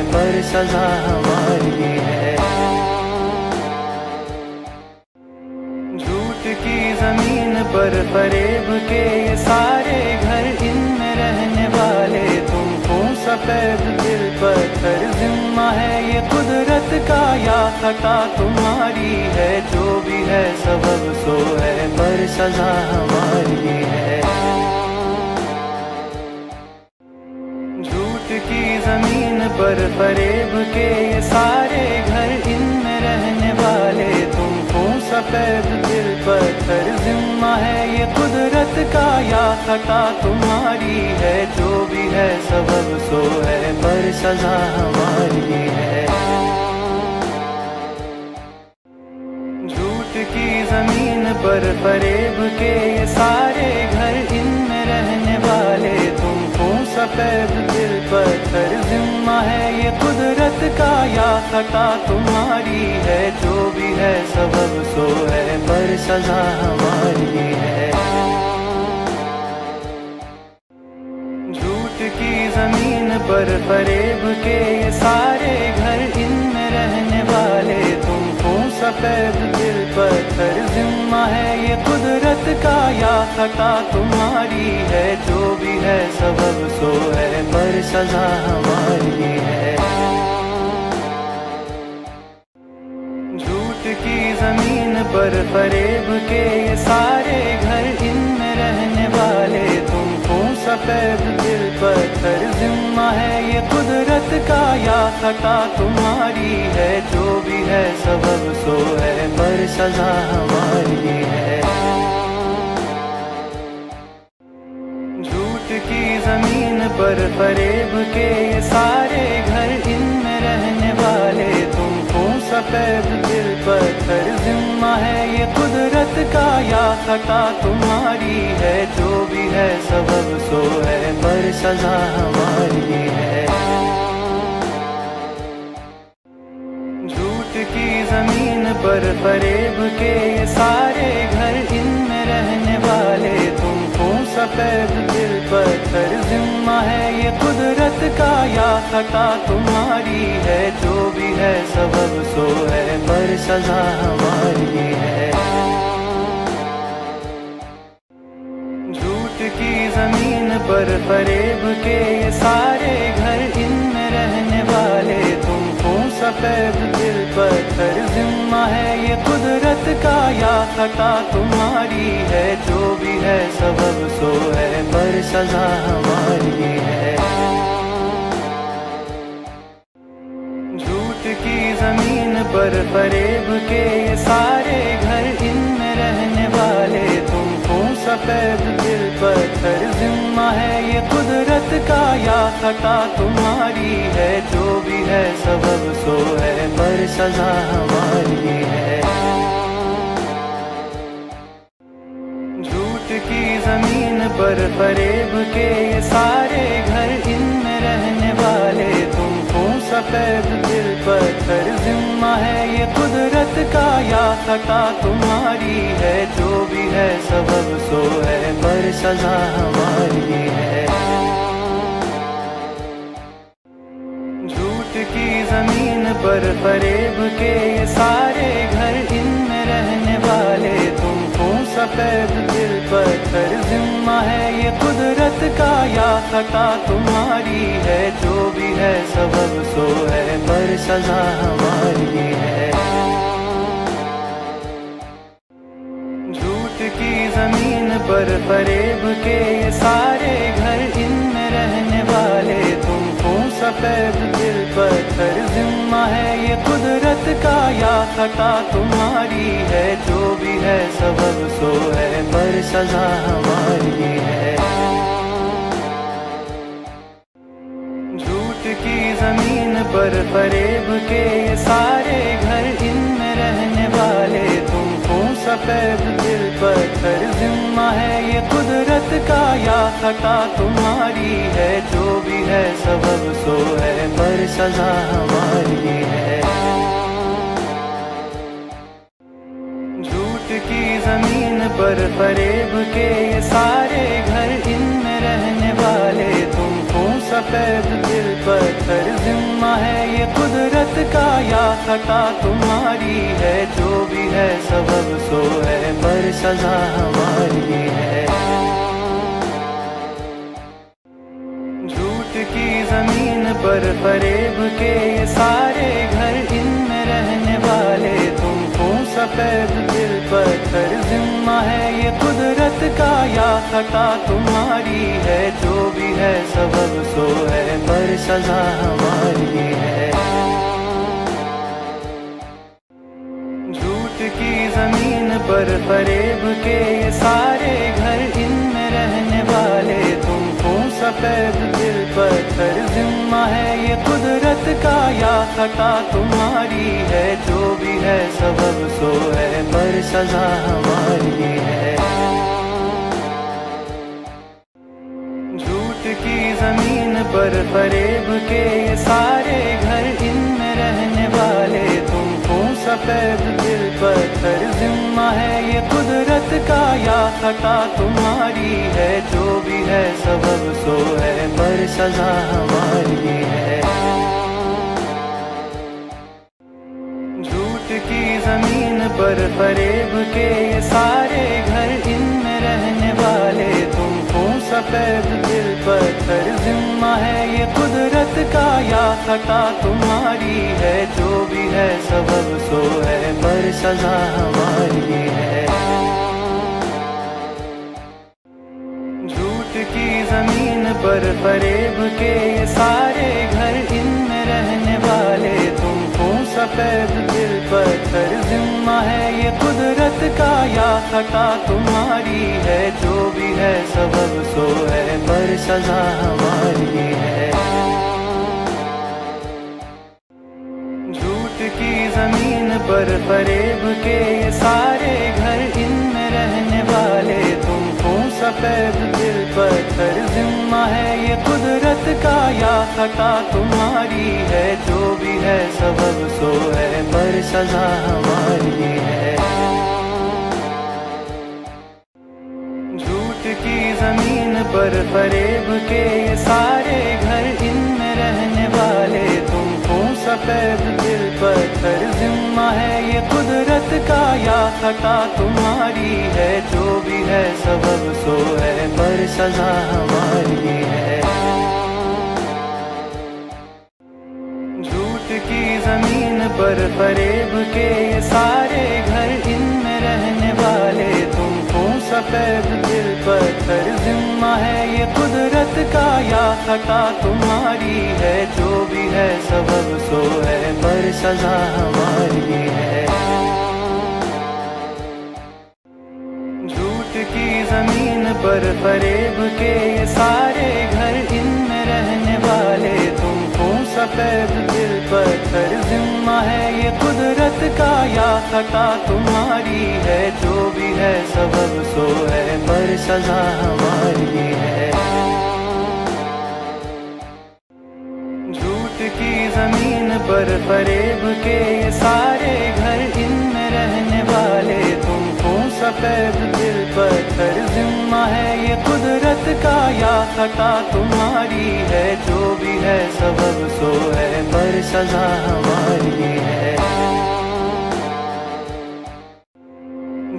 [SPEAKER 1] पर सजा हमारी है। झूठ की जमीन पर फरेब के ये सारे घर, इनमें रहने वाले तुमको सफेद दिल पत्थर जिम्मा है ये कुदरत का या खता तुम्हारी है, जो भी है सबब सो है पर सजा हमारी है। झूठ की जमीन पर फरेब के सारे घर, इनमें रहने वाले तुमको सफेद दिल पत्थर जिम्मा है ये कुदरत का या खता तुम्हारी है, जो भी है सबब सो है पर सजा हमारी है। झूठ की जमीन पर फरेब के सारे घर, इनमें रहने वाले तुमको सफेद दिल पत्थर जिम्मा है ये कुदरत का या खता तुम्हारी है, जो भी है सबब सो है पर सजा हमारी है। झूठ की जमीन पर फरेब के सारे घर, इनमें रहने वाले तुमको सफेद दिल पत्थर जिम्मा है ये कुदरत का या खता तुम्हारी है, जो भी है सबब सो है पर सजा हमारी है। झूठ की जमीन पर फरेब के ये सारे घर, इनमें रहने वाले तुमको सफेद दिल पत्थर जिम्मा है ये कुदरत का या खता तुम्हारी है, जो भी है सबब सो है पर सजा हमारी है। झूठ की जमीन पर फरेब के ये सारे घर, इनमें रहने वाले तुमको सफेद दिल पत्थर जिम्मा है ये कुदरत का या खता तुम्हारी है, जो भी है सबब सो है पर सजा हमारी है। झूठ की जमीन पर फरेब के ये सारे घर, इनमें रहने वाले तुमको सफेद दिल पत्थर जिम्मा है ये कुदरत का या खता तुम्हारी है, जो भी है सबब सो है पर सजा हमारी है। झूठ की जमीन पर फरेब के ये सारे घर, इनमें रहने वाले तुमको सफेद दिल पत्थर जिम्मा है ये कुदरत का या खता तुम्हारी है, जो भी है सबब सो है पर सजा हमारी है। झूठ की जमीन पर फरेब के ये सारे घर, इनमें रहने वाले तुमको सफेद दिल पत्थर जिम्मा है ये कुदरत का या खता तुम्हारी है, जो भी है सबब सो है पर सजा हमारी है। झूठ की जमीन पर फरेब के ये सारे घर, इनमें रहने वाले तुम हो सफेद दिल पत्थर। जिम्मा है ये कुदरत का या खता तुम्हारी है, जो भी है सबब सो है पर सजा हमारी है। झूठ की जमीन पर फरेब के ये सारे घर, इनमें रहने वाले तुम हो सफेद दिल पत्थर। जिम्मा है ये कुदरत का या खता तुम्हारी है, जो भी है सबब सो है पर सजा हमारी है। झूठ की जमीन पर फरेब के ये सारे घर, इनमें रहने वाले तुम हो सफेद दिल पत्थर। जिम्मा है ये कुदरत का या खता तुम्हारी है, जो भी है सबब सो है पर सजा हमारी है। झूठ की जमीन पर फरेब के ये सारे घर, इनमें रहने वाले तुम हो सफेद दिल पत्थर। जिम्मा है ये कुदरत का या खता तुम्हारी है, जो भी है सबब सो है पर सजा हमारी है। झूठ की जमीन पर फरेब के ये सारे घर, इनमें रहने वाले तुम हो सफेद दिल पत्थर। जिम्मा है ये कुदरत का या खता तुम्हारी है, जो भी है सबब सो है पर सजा हमारी है। झूठ की जमीन पर फरेब के ये सारे घर, इनमें रहने वाले तुम हो सफेद दिल पत्थर। जिम्मा है ये कुदरत का या खता तुम्हारी है, जो भी है सबब सो है पर सजा हमारी है। झूठ की जमीन पर फरेब के ये सारे घर, इनमें रहने वाले तुम हो सफेद दिल पत्थर। जिम्मा है ये कुदरत का या खता तुम्हारी है, जो भी है सबब सो है पर सजा हमारी है। झूठ की जमीन पर फरेब के ये सारे घर, इनमें रहने वाले तुम हो सफेद दिल पत्थर। जिम्मा है ये कुदरत का या खता तुम्हारी है, जो भी है सबब सो है पर सजा हमारी है। झूठ की जमीन पर फरेब के ये सारे घर, इनमें रहने वाले तुम हो सफेद दिल पत्थर। जिम्मा है ये कुदरत का या खता तुम्हारी है, जो भी है सबब सो है पर सजा हमारी है। झूठ की जमीन पर फरेब के ये सारे घर, इनमें रहने वाले तुम हो सफेद दिल पत्थर। जिम्मा है ये कुदरत का या खता तुम्हारी है, जो भी है सबब सो है पर सजा हमारी है। झूठ की जमीन पर फरेब के ये सारे घर, इनमें रहने वाले तुम हो सफेद दिल पत्थर। जिम्मा है ये कुदरत का या खता तुम्हारी है, जो भी है सबब सो है पर सजा हमारी है। झूठ की जमीन पर फरेब के ये सारे घर, इनमें रहने वाले तुम हो सफेद दिल पत्थर। जिम्मा है ये कुदरत का या खता तुम्हारी है, जो भी है सबब सो है पर सजा हमारी है। झूठ की जमीन पर फरेब के ये सारे घर, इनमें रहने वाले तुम हो सफेद दिल पत्थर। जिम्मा है ये कुदरत का या खता तुम्हारी है, जो भी है सबब सो है पर सजा हमारी है। झूठ की जमीन पर फरेब के ये सारे घर, इनमें रहने वाले तुम हो सफेद दिल पत्थर। जिम्मा है ये कुदरत का या खता तुम्हारी है, जो भी है सबब सो है पर सजा हमारी पर फरेब के ये सारे घर, इनमें रहने वाले तुम हो सफेद दिल पत्थर। जिम्मा है ये कुदरत का या खता तुम्हारी है, जो भी है सबब सो है पर सजा हमारी है। झूठ की जमीन पर फरेब के ये सारे घर, इनमें रहने वाले तुम हो सफेद दिल पत्थर। जिम्मा है ये कुदरत का या खता तुम्हारी है, जो भी है सबब सो है पर सजा हमारी है। झूठ की जमीन पर फरेब के ये सारे घर, इनमें रहने वाले तुम हो सफेद दिल पत्थर। जिम्मा है ये कुदरत का या खता तुम्हारी है, जो भी है सबब सो है पर सजा हमारी है। झूठ की जमीन पर फरेब के ये सारे घर, इनमें रहने वाले तुम हो सफेद दिल पत्थर। जिम्मा है ये कुदरत का या खता तुम्हारी है, जो भी है सबब सो है पर सजा हमारी है। झूठ की जमीन पर फरेब के ये सारे घर, इनमें रहने वाले तुम हो सफेद दिल पत्थर। जिम्मा है ये कुदरत का या खता तुम्हारी है, जो भी है सबब सो है पर सजा हमारी है।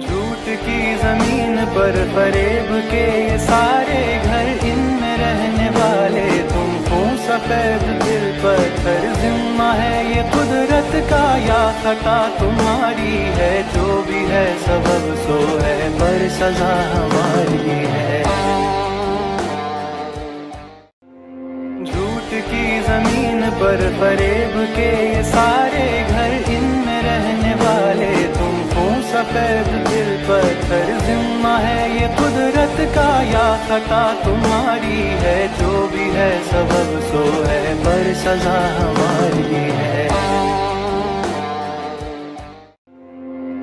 [SPEAKER 1] झूठ की जमीन पर फरेब के ये सारे घर, इनमें रहने वाले तुम हो सफेद दिल पत्थर। जिम्मा है ये कुदरत का या खता तुम्हारी है, जो भी है सबब सो है पर सजा हमारी है। झूठ की जमीन पर फरेब के ये सारे घर, इनमें रहने वाले तुम हो सफेद दिल पत्थर। जिम्मा है ये कुदरत का या खता तुम्हारी है, जो भी है सबब सो है पर सजा हमारी है।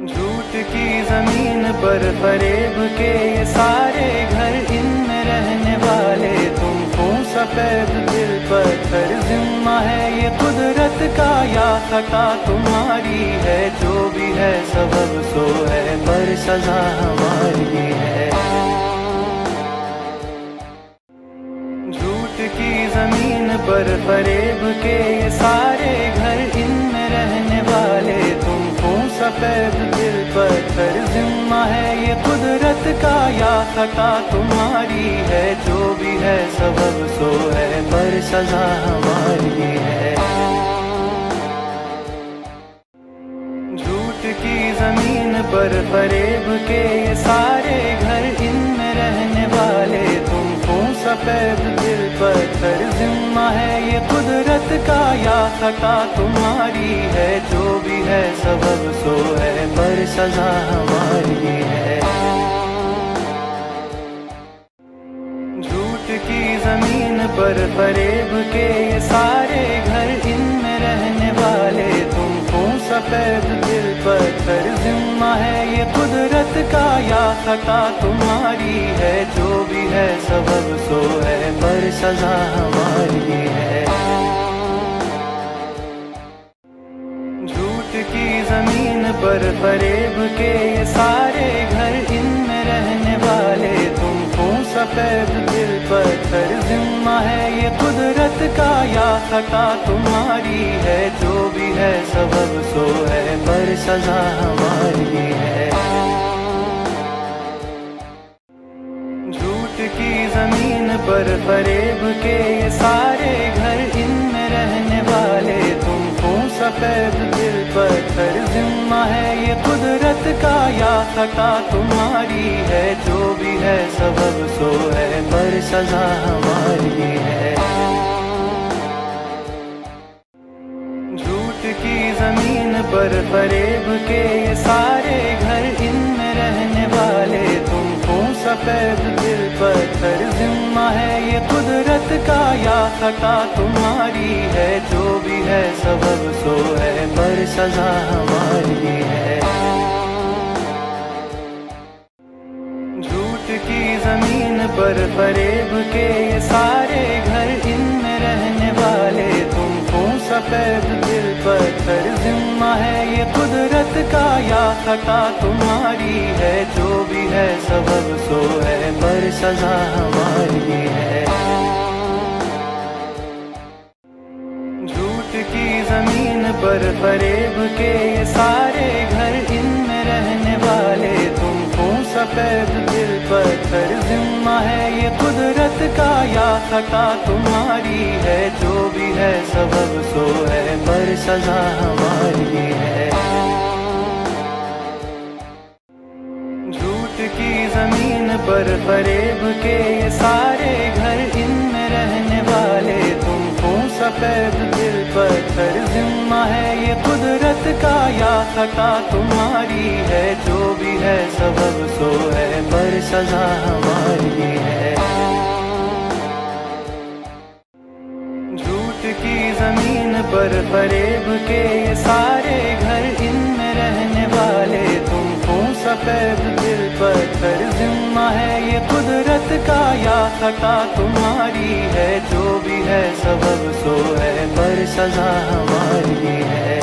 [SPEAKER 1] झूठ की जमीन पर फरेब के ये सारे घर, इनमें रहने वाले तुम हो सफेद दिल पत्थर। जिम्मा है ये कुदरत का या खता तुम्हारी है, जो भी है सबब सो है पर सजा हमारी है। झूठ की जमीन पर फरेब के ये सारे घर, इनमें रहने वाले तुम हो सफेद दिल पत्थर। जिम्मा है ये कुदरत का या खता तुम्हारी है, जो भी है सबब सो है पर सजा हमारी है। झूठ की जमीन पर फरेब के ये सारे घर, इनमें रहने वाले तुम हो सफेद दिल पत्थर। जिम्मा है ये कुदरत का या खता तुम्हारी है, जो भी है सबब सो है पर सजा हमारी है। झूठ की जमीन पर फरेब के ये सारे घर, इनमें रहने वाले तुम हो सफेद दिल पत्थर। जिम्मा है ये कुदरत का या खता तुम्हारी है, जो भी है सबब सो है पर सजा हमारी है। झूठ की जमीन पर फरेब के ये सारे घर, इनमें रहने वाले तुम हो सफेद दिल पत्थर। जिम्मा है ये कुदरत का या खता तुम्हारी है, जो भी है सबब सो है पर सजा हमारी है। झूठ की जमीन पर फरेब के ये सारे घर, इनमें रहने वाले तुम हो सफेद दिल पत्थर। जिम्मा है ये कुदरत का या खता तुम्हारी है, जो भी है सबब सो है पर सजा हमारी है। झूठ की जमीन पर फरेब के ये सारे घर, इनमें रहने वाले तुम हो सफेद दिल पत्थर। जिम्मा है ये कुदरत का या खता तुम्हारी है, जो भी है सबब सो है, पर सजा हमारी है। झूठ की जमीन पर फरेब के ये सारे घर, इनमें रहने वाले तुमको सफेद दिल पत्थर। जिम्मा है ये कुदरत का या खता तुम्हारी है, जो भी है सबब सो है, पर सजा हमारी है। झूठ की जमीन पर फरेब के ये सारे घर, इनमें रहने वाले तुमको सफेद दिल पत्थर। जिम्मा है ये कुदरत का या खता तुम्हारी है, जो भी है सबब सो है, पर सजा हमारी है। झूठ की जमीन पर फरेब के ये सारे घर, इनमें रहने वाले तुमको सफेद दिल पत्थर। जिम्मा है ये कुदरत का या खता तुम्हारी है, जो भी है सबब सो है, पर सजा हमारी है। झूठ की जमीन पर फरेब के ये सारे घर, इनमें रहने वाले तुमको सफेद दिल पत्थर। जिम्मा है ये कुदरत का या खता तुम्हारी है, जो भी है सबब सो है, पर सजा हमारी है।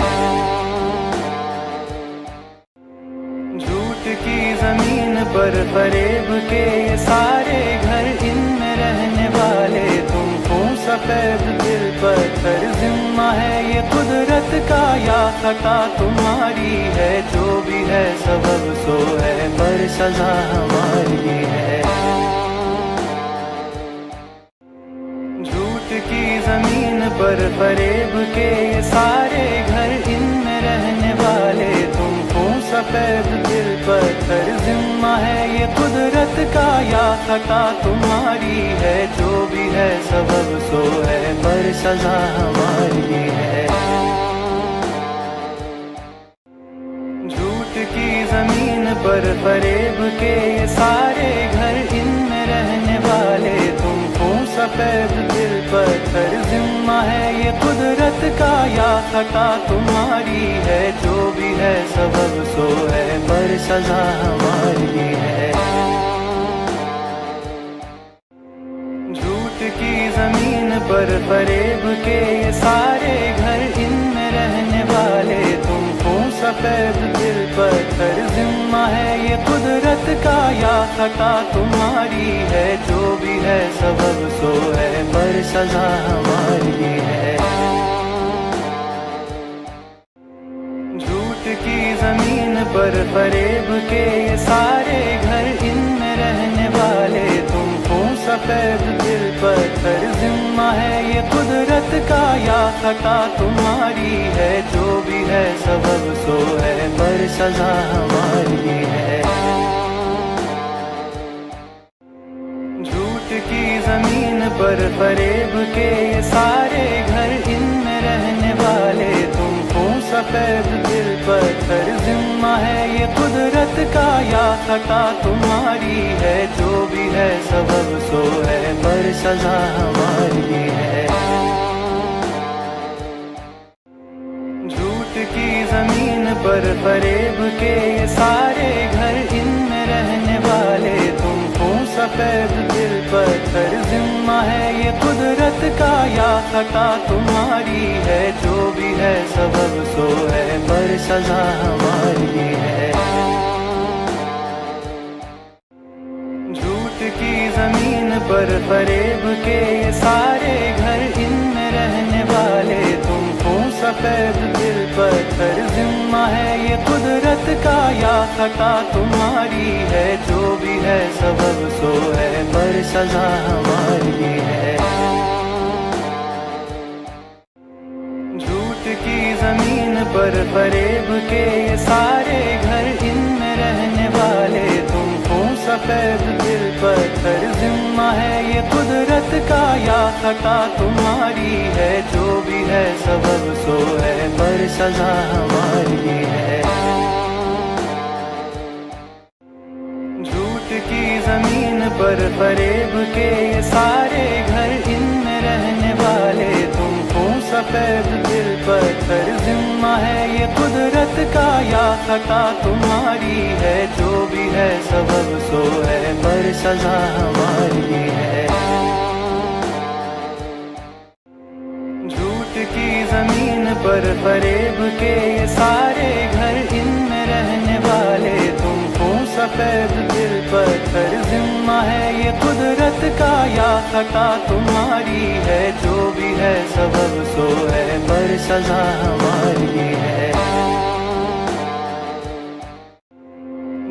[SPEAKER 1] झूठ की जमीन पर फरेब के ये सारे घर, इनमें रहने वाले तुमको सफेद दिल पत्थर। जिम्मा है ये कुदरत का या खता तुम्हारी है, जो भी है सबब सो है, पर सजा हमारी है। झूठ की जमीन पर फरेब के ये सारे घर, इनमें रहने वाले तुमको सफेद दिल पत्थर। जिम्मा है ये कुदरत का या खता तुम्हारी है, जो भी है सबब सो है, पर सजा हमारी है। झूठ की जमीन पर फरेब के ये सारे घर, इनमें रहने वाले तुमको सफेद दिल पत्थर। जिम्मा है ये कुदरत का या खता तुम्हारी है, जो भी है सबब सो है, पर सजा हमारी है। झूठ की जमीन पर फरेब के ये सारे घर, इनमें रहने वाले तुमको सफेद दिल पत्थर। जिम्मा है ये कुदरत का या खता तुम्हारी है, जो भी है सबब सो है, पर सजा हमारी है। झूठ की जमीन पर फरेब के ये सारे घर, इनमें रहने वाले तुमको सफेद दिल पत्थर। जिम्मा है ये कुदरत का या खता तुम्हारी है, जो भी है सबब सो है, पर सजा हमारी है। झूठ की जमीन पर फरेब के ये सारे घर, इनमें रहने वाले तुमको सफेद दिल पत्थर। जिम्मा है ये कुदरत का या खता तुम्हारी है, जो भी है सबब सो है, पर सजा हमारी है। झूठ की जमीन पर फरेब के ये सारे घर, इनमें रहने वाले तुमको सफेद दिल पत्थर। जिम्मा है ये कुदरत का या खता तुम्हारी है, जो भी है सबब सो है, पर सजा हमारी है। झूठ की जमीन पर फरेब के ये सारे घर, इनमें रहने वाले तुमको सफेद दिल पत्थर। जिम्मा है ये कुदरत का या खता तुम्हारी है, जो भी है सबब सो है, पर सजा हमारी है। झूठ की जमीन पर फरेब के ये सारे घर, इनमें रहने वाले तुमको सफेद दिल पत्थर। जिम्मा है ये कुदरत का या खता तुम्हारी है, जो भी है सबब सो है, पर सजा हमारी है। झूठ की जमीन पर फरेब के ये सारे घर, इनमें रहने सफेद दिल पत्थर जिम्मा है ये कुदरत का या खता तुम्हारी है, जो भी है सबब सो है पर सजा हमारी है। झूठ की जमीन पर फरेब के ये सारे घर, इनमें रहने वाले तुम हो। सफेद दिल पत्थर जिम्मा है ये कुदरत का या खता तुम्हारी है, जो भी है सबब सो है पर सजा हमारी है।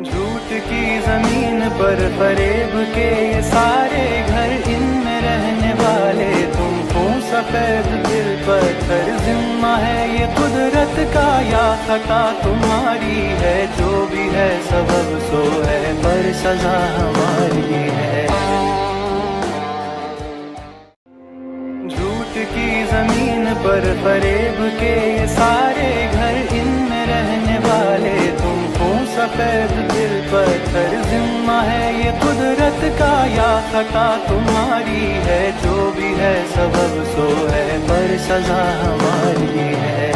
[SPEAKER 1] झूठ की जमीन पर फरेब के ये सारे घर, इनमें रहने वाले तुम हो। सफेद दिल पत्थर जिम्मा है ये कुदरत का या खता तुम्हारी है, जो भी है सबब सो है पर सजा हमारी है। झूठ की जमीन पर फरेब के ये सारे घर, इनमें रहने वाले तुम हो। सफेद दिल पत्थर जिम्मा है ये कुदरत का या खता तुम्हारी है, जो भी है सबब सो है पर सजा हमारी है।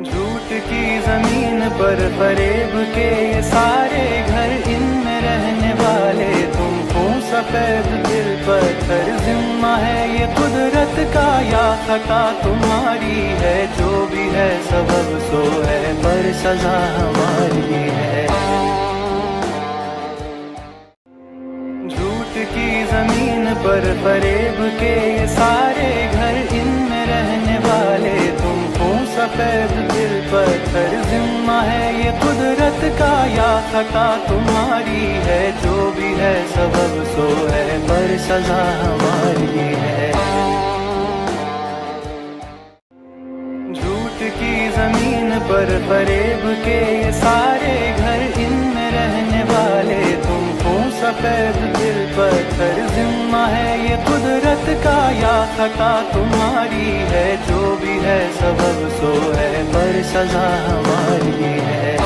[SPEAKER 1] झूठ की जमीन पर फरेब के ये सारे घर, इनमें रहने वाले तुम हो। सफेद दिल पत्थर जिम्मा है ये कुदरत का या खता तुम्हारी है, जो भी है सबब सो है पर सजा हमारी है। झूठ की जमीन पर फरेब के ये सारे घर, इनमें रहने वाले तुम हो। सफेद दिल पत्थर जिम्मा है ये कुदरत का या खता तुम्हारी है, जो भी है सबब सो है पर सजा हमारी है। झूठ की जमीन पर फरेब के ये सारे घर, इनमें रहने वाले तुम हो। सफेद दिल पत्थर जिम्मा है ये कुदरत का या खता तुम्हारी है, जो भी है सबब सो है पर सजा हमारी है।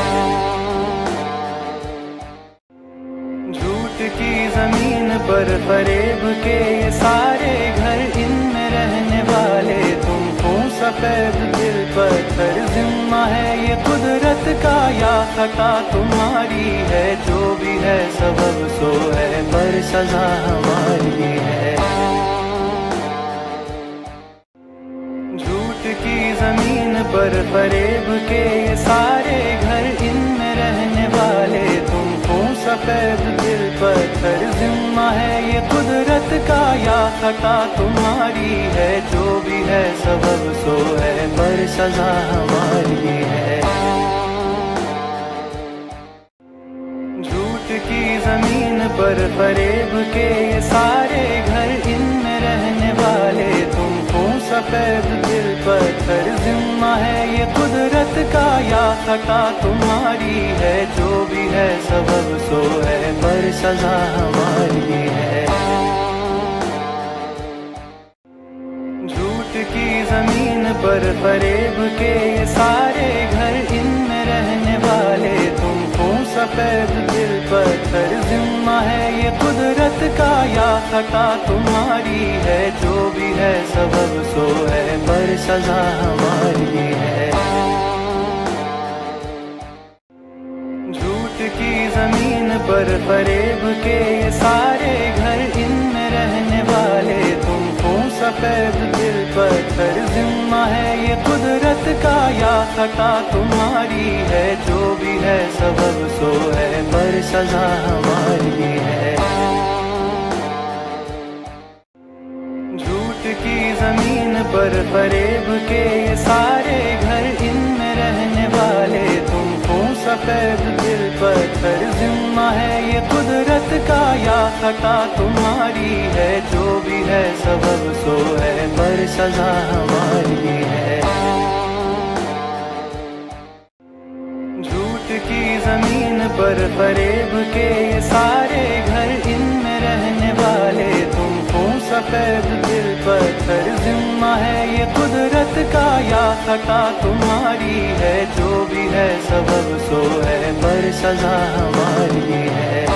[SPEAKER 1] झूठ की जमीन पर फरेब के ये सारे घर, इनमें रहने वाले तुम हो। सफेद दिल पत्थर जिम्मा है ये कुदरत का या खता तुम्हारी है, जो भी है सबब सो है पर सजा हमारी है। झूठ की जमीन पर फरेब के ये सारे घर, इनमें रहने वाले तुम हो। सफेद दिल पत्थर जिम्मा है ये कुदरत का या खता तुम्हारी है, जो भी है सबब सो है पर सजा हमारी है। झूठ की जमीन पर फरेब के ये सारे घर, इनमें रहने वाले तुम हो। सफेद दिल पत्थर जिम्मा है ये कुदरत का या खता तुम्हारी है, जो भी है सबब सो है पर सजा हमारी है। झूठ की जमीन पर फरेब के ये सारे घर, इनमें रहने वाले तुम हो। सफेद दिल पत्थर जिम्मा है ये कुदरत का या खता तुम्हारी है, जो भी है सबब सो है पर सजा हमारी है। झूठ की जमीन पर फरेब के ये सारे घर, इनमें रहने वाले तुम हो। सफेद दिल पत्थर जिम्मा है ये कुदरत का या खता तुम्हारी है, जो भी है सबब सो है पर सजा हमारी है। झूठ की जमीन पर फरेब के ये सारे घर, इनमें रहने वाले तुम हो। सफेद दिल पत्थर जिम्मा है ये कुदरत का या खता तुम्हारी है, जो भी है सबब सो है पर सजा हमारी है। झूठ की जमीन पर फरेब के ये सारे घर, इनमें रहने वाले तुम हो। सफेद दिल पत्थर जिम्मा है ये कुदरत का या खता तुम्हारी है, जो भी है सबब सो है पर सजा हमारी है।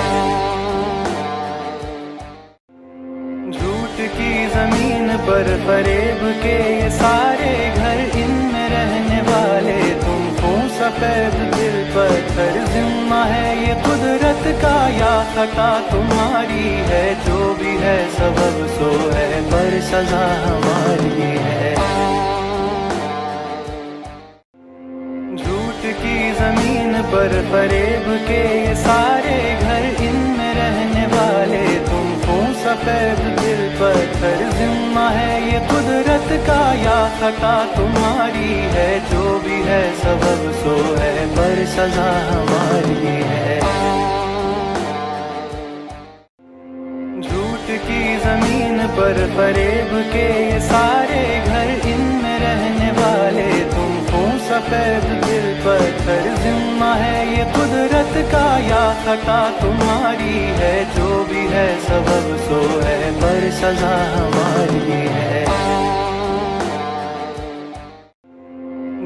[SPEAKER 1] झूठ की زمین پر فریب کے یہ سارے گھر، ان میں رہنے والے تم ہو سفید دل پتھر، ذمہ ہے یہ قدرت کا یا خطا تمہاری ہے، جو بھی ہے سبب سو ہے پر سزا ہماری ہے۔ جھوٹ کی زمین پر فریب کے یہ سارے گھر، ان میں رہنے والے تم ہو سفید دل پتھر، ذمہ ہے یہ قدرت کا یا خطا تمہاری ہے، جو بھی ہے سبب سو ہے پر سزا ہماری ہے۔ جھوٹ کی زمین پر فریب کے یہ سارے گھر، ان میں رہنے والے تم ہو سفید دل پتھر، ذمہ ہے یہ قدرت کا یا خطا تمہاری ہے، جو بھی ہے سبب سو ہے پر سزا ہماری ہے۔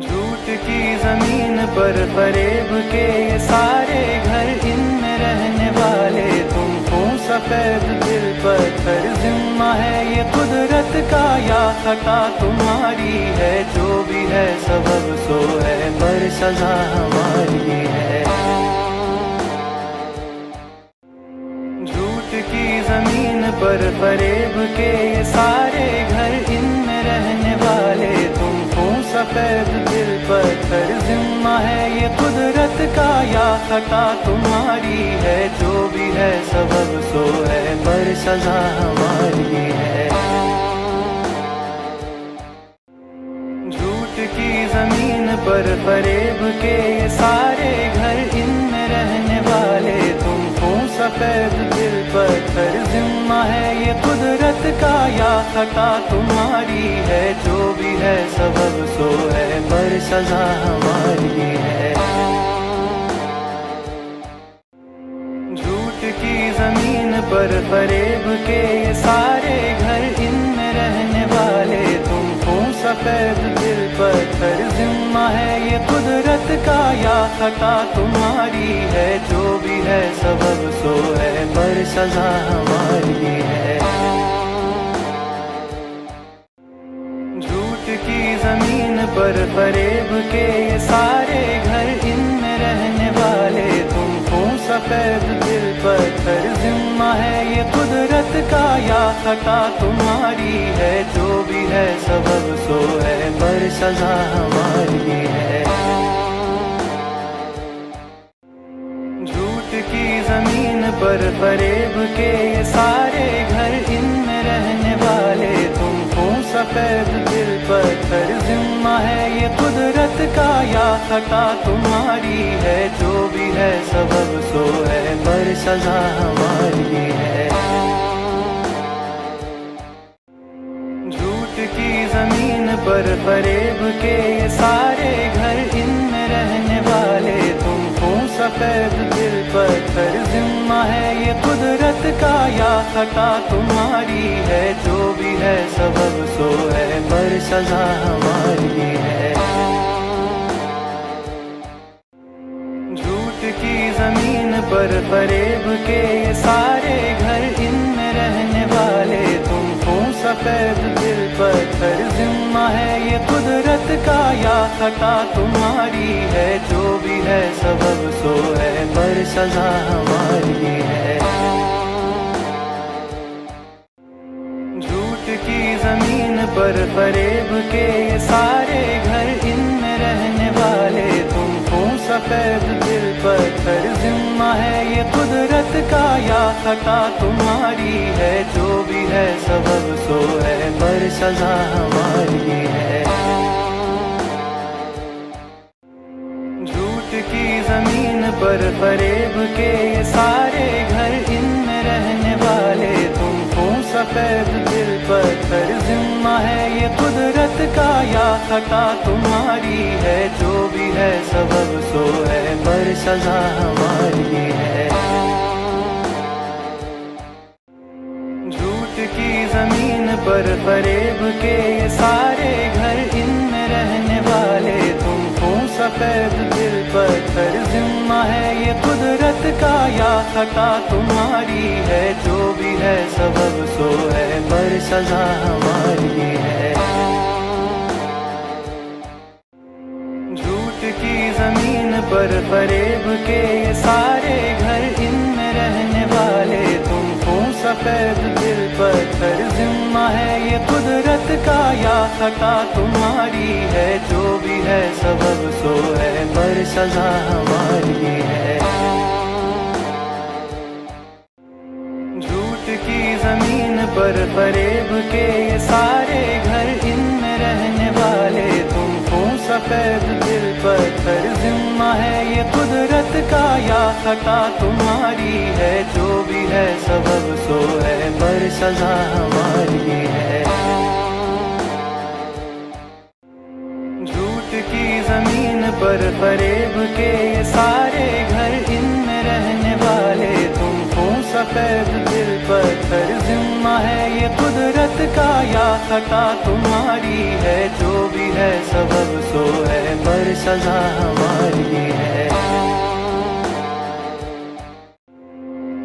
[SPEAKER 1] جھوٹ کی زمین پر فریب کے یہ سارے گھر، ان میں رہنے والے تم ہو سفید دل پتھر، ذمہ ہے یہ قدرت کا یا خطا تمہاری ہے، جو بھی ہے سبب سو ہے پر سزا ہماری ہے۔ جھوٹ کی زمین پر فریب کے یہ سارے گھر، ان میں رہنے والے تم ہو سفید دل پتھر، ذمہ ہے یہ قدرت کا یا خطا تمہاری ہے، جو بھی ہے سبب سو ہے پر سزا ہماری ہے۔ جھوٹ کی زمین پر فریب کے یہ سارے گھر، ان میں رہنے والے تم ہو سفید دل پتھر، ذمہ ہے یہ قدرت کا یا خطا تمہاری ہے، جو بھی ہے سبب سو ہے پر سزا ہماری ہے۔ جھوٹ کی زمین پر فریب کے یہ سارے گھر، ان میں رہنے والے تم ہو سفید دل پتھر، ذمہ ہے یہ قدرت کا یا خطا تمہاری ہے، جو بھی ہے سبب سو ہے پر سزا ہماری ہے۔ جھوٹ کی زمین پر فریب کے یہ سارے گھر، ان میں رہنے والے تم ہو سفید دل پتھر، ذمہ ہے یہ قدرت کا یا خطا تمہاری ہے، جو بھی ہے سبب سو ہے پر سزا ہماری ہے۔ جھوٹ کی زمین پر فریب کے یہ سارے گھر، ان میں رہنے والے تم ہو سفید دل پتھر، ذمہ ہے یہ قدرت کا یا خطا تمہاری ہے، جو بھی ہے سبب سو ہے پر سزا ہماری ہے۔ جھوٹ کی زمین پر فریب کے یہ سارے گھر، ان میں رہنے والے تم ہو سفید دل پتھر، ذمہ ہے یہ قدرت کا یا خطا تمہاری ہے، جو بھی ہے سبب سو ہے پر سزا ہماری ہے۔ جھوٹ کی زمین پر فریب کے یہ سارے گھر، ان میں رہنے والے تم ہو سفید دل پتھر، ذمہ ہے یہ قدرت کا یا خطا تمہاری ہے، جو بھی ہے سبب سو ہے پر سزا ہماری ہے۔ جھوٹ کی زمین پر فریب کے یہ سارے گھر، ان میں رہنے والے تم ہو سفید دل پتھر، ذمہ ہے یہ قدرت کا یا خطا تمہاری ہے، جو بھی ہے سبب سو ہے پر سزا ہماری ہے۔ جھوٹ کی زمین پر فریب کے یہ سارے گھر، ان میں رہنے والے تم ہو سفید دل پتھر، ذمہ ہے یہ قدرت کا یا خطا تمہاری ہے، جو بھی ہے سبب سو ہے پر سزا ہماری ہے۔ جھوٹ کی زمین پر فریب کے یہ سارے گھر، ان میں رہنے والے تم ہو سفید دل پتھر، ذمہ ہے یہ قدرت کا یا خطا تمہاری ہے، جو بھی ہے سبب سو ہے پر सजा हमारी है। झूठ की जमीन पर फरेब के ये सारे घर, इनमें रहने वाले तुम हो सफेद दिल पत्थर। जिम्मा है ये कुदरत का या खता तुम्हारी है, जो भी है सबब सो है पर सजा हमारी है। झूठ की जमीन पर फरेब के ये सारे घर, इनमें रहने वाले तुम हो सफेद दिल पत्थर। जिम्मा है ये कुदरत का या खता तुम्हारी है, जो भी है सबब सो है पर सजा हमारी है। झूठ की जमीन पर फरेब के ये सारे घर, इनमें रहने वाले तुम हो सफेद दिल पत्थर। जिम्मा है ये कुदरत का या खता तुम्हारी है, जो भी है सबब सो है पर सजा हमारी है।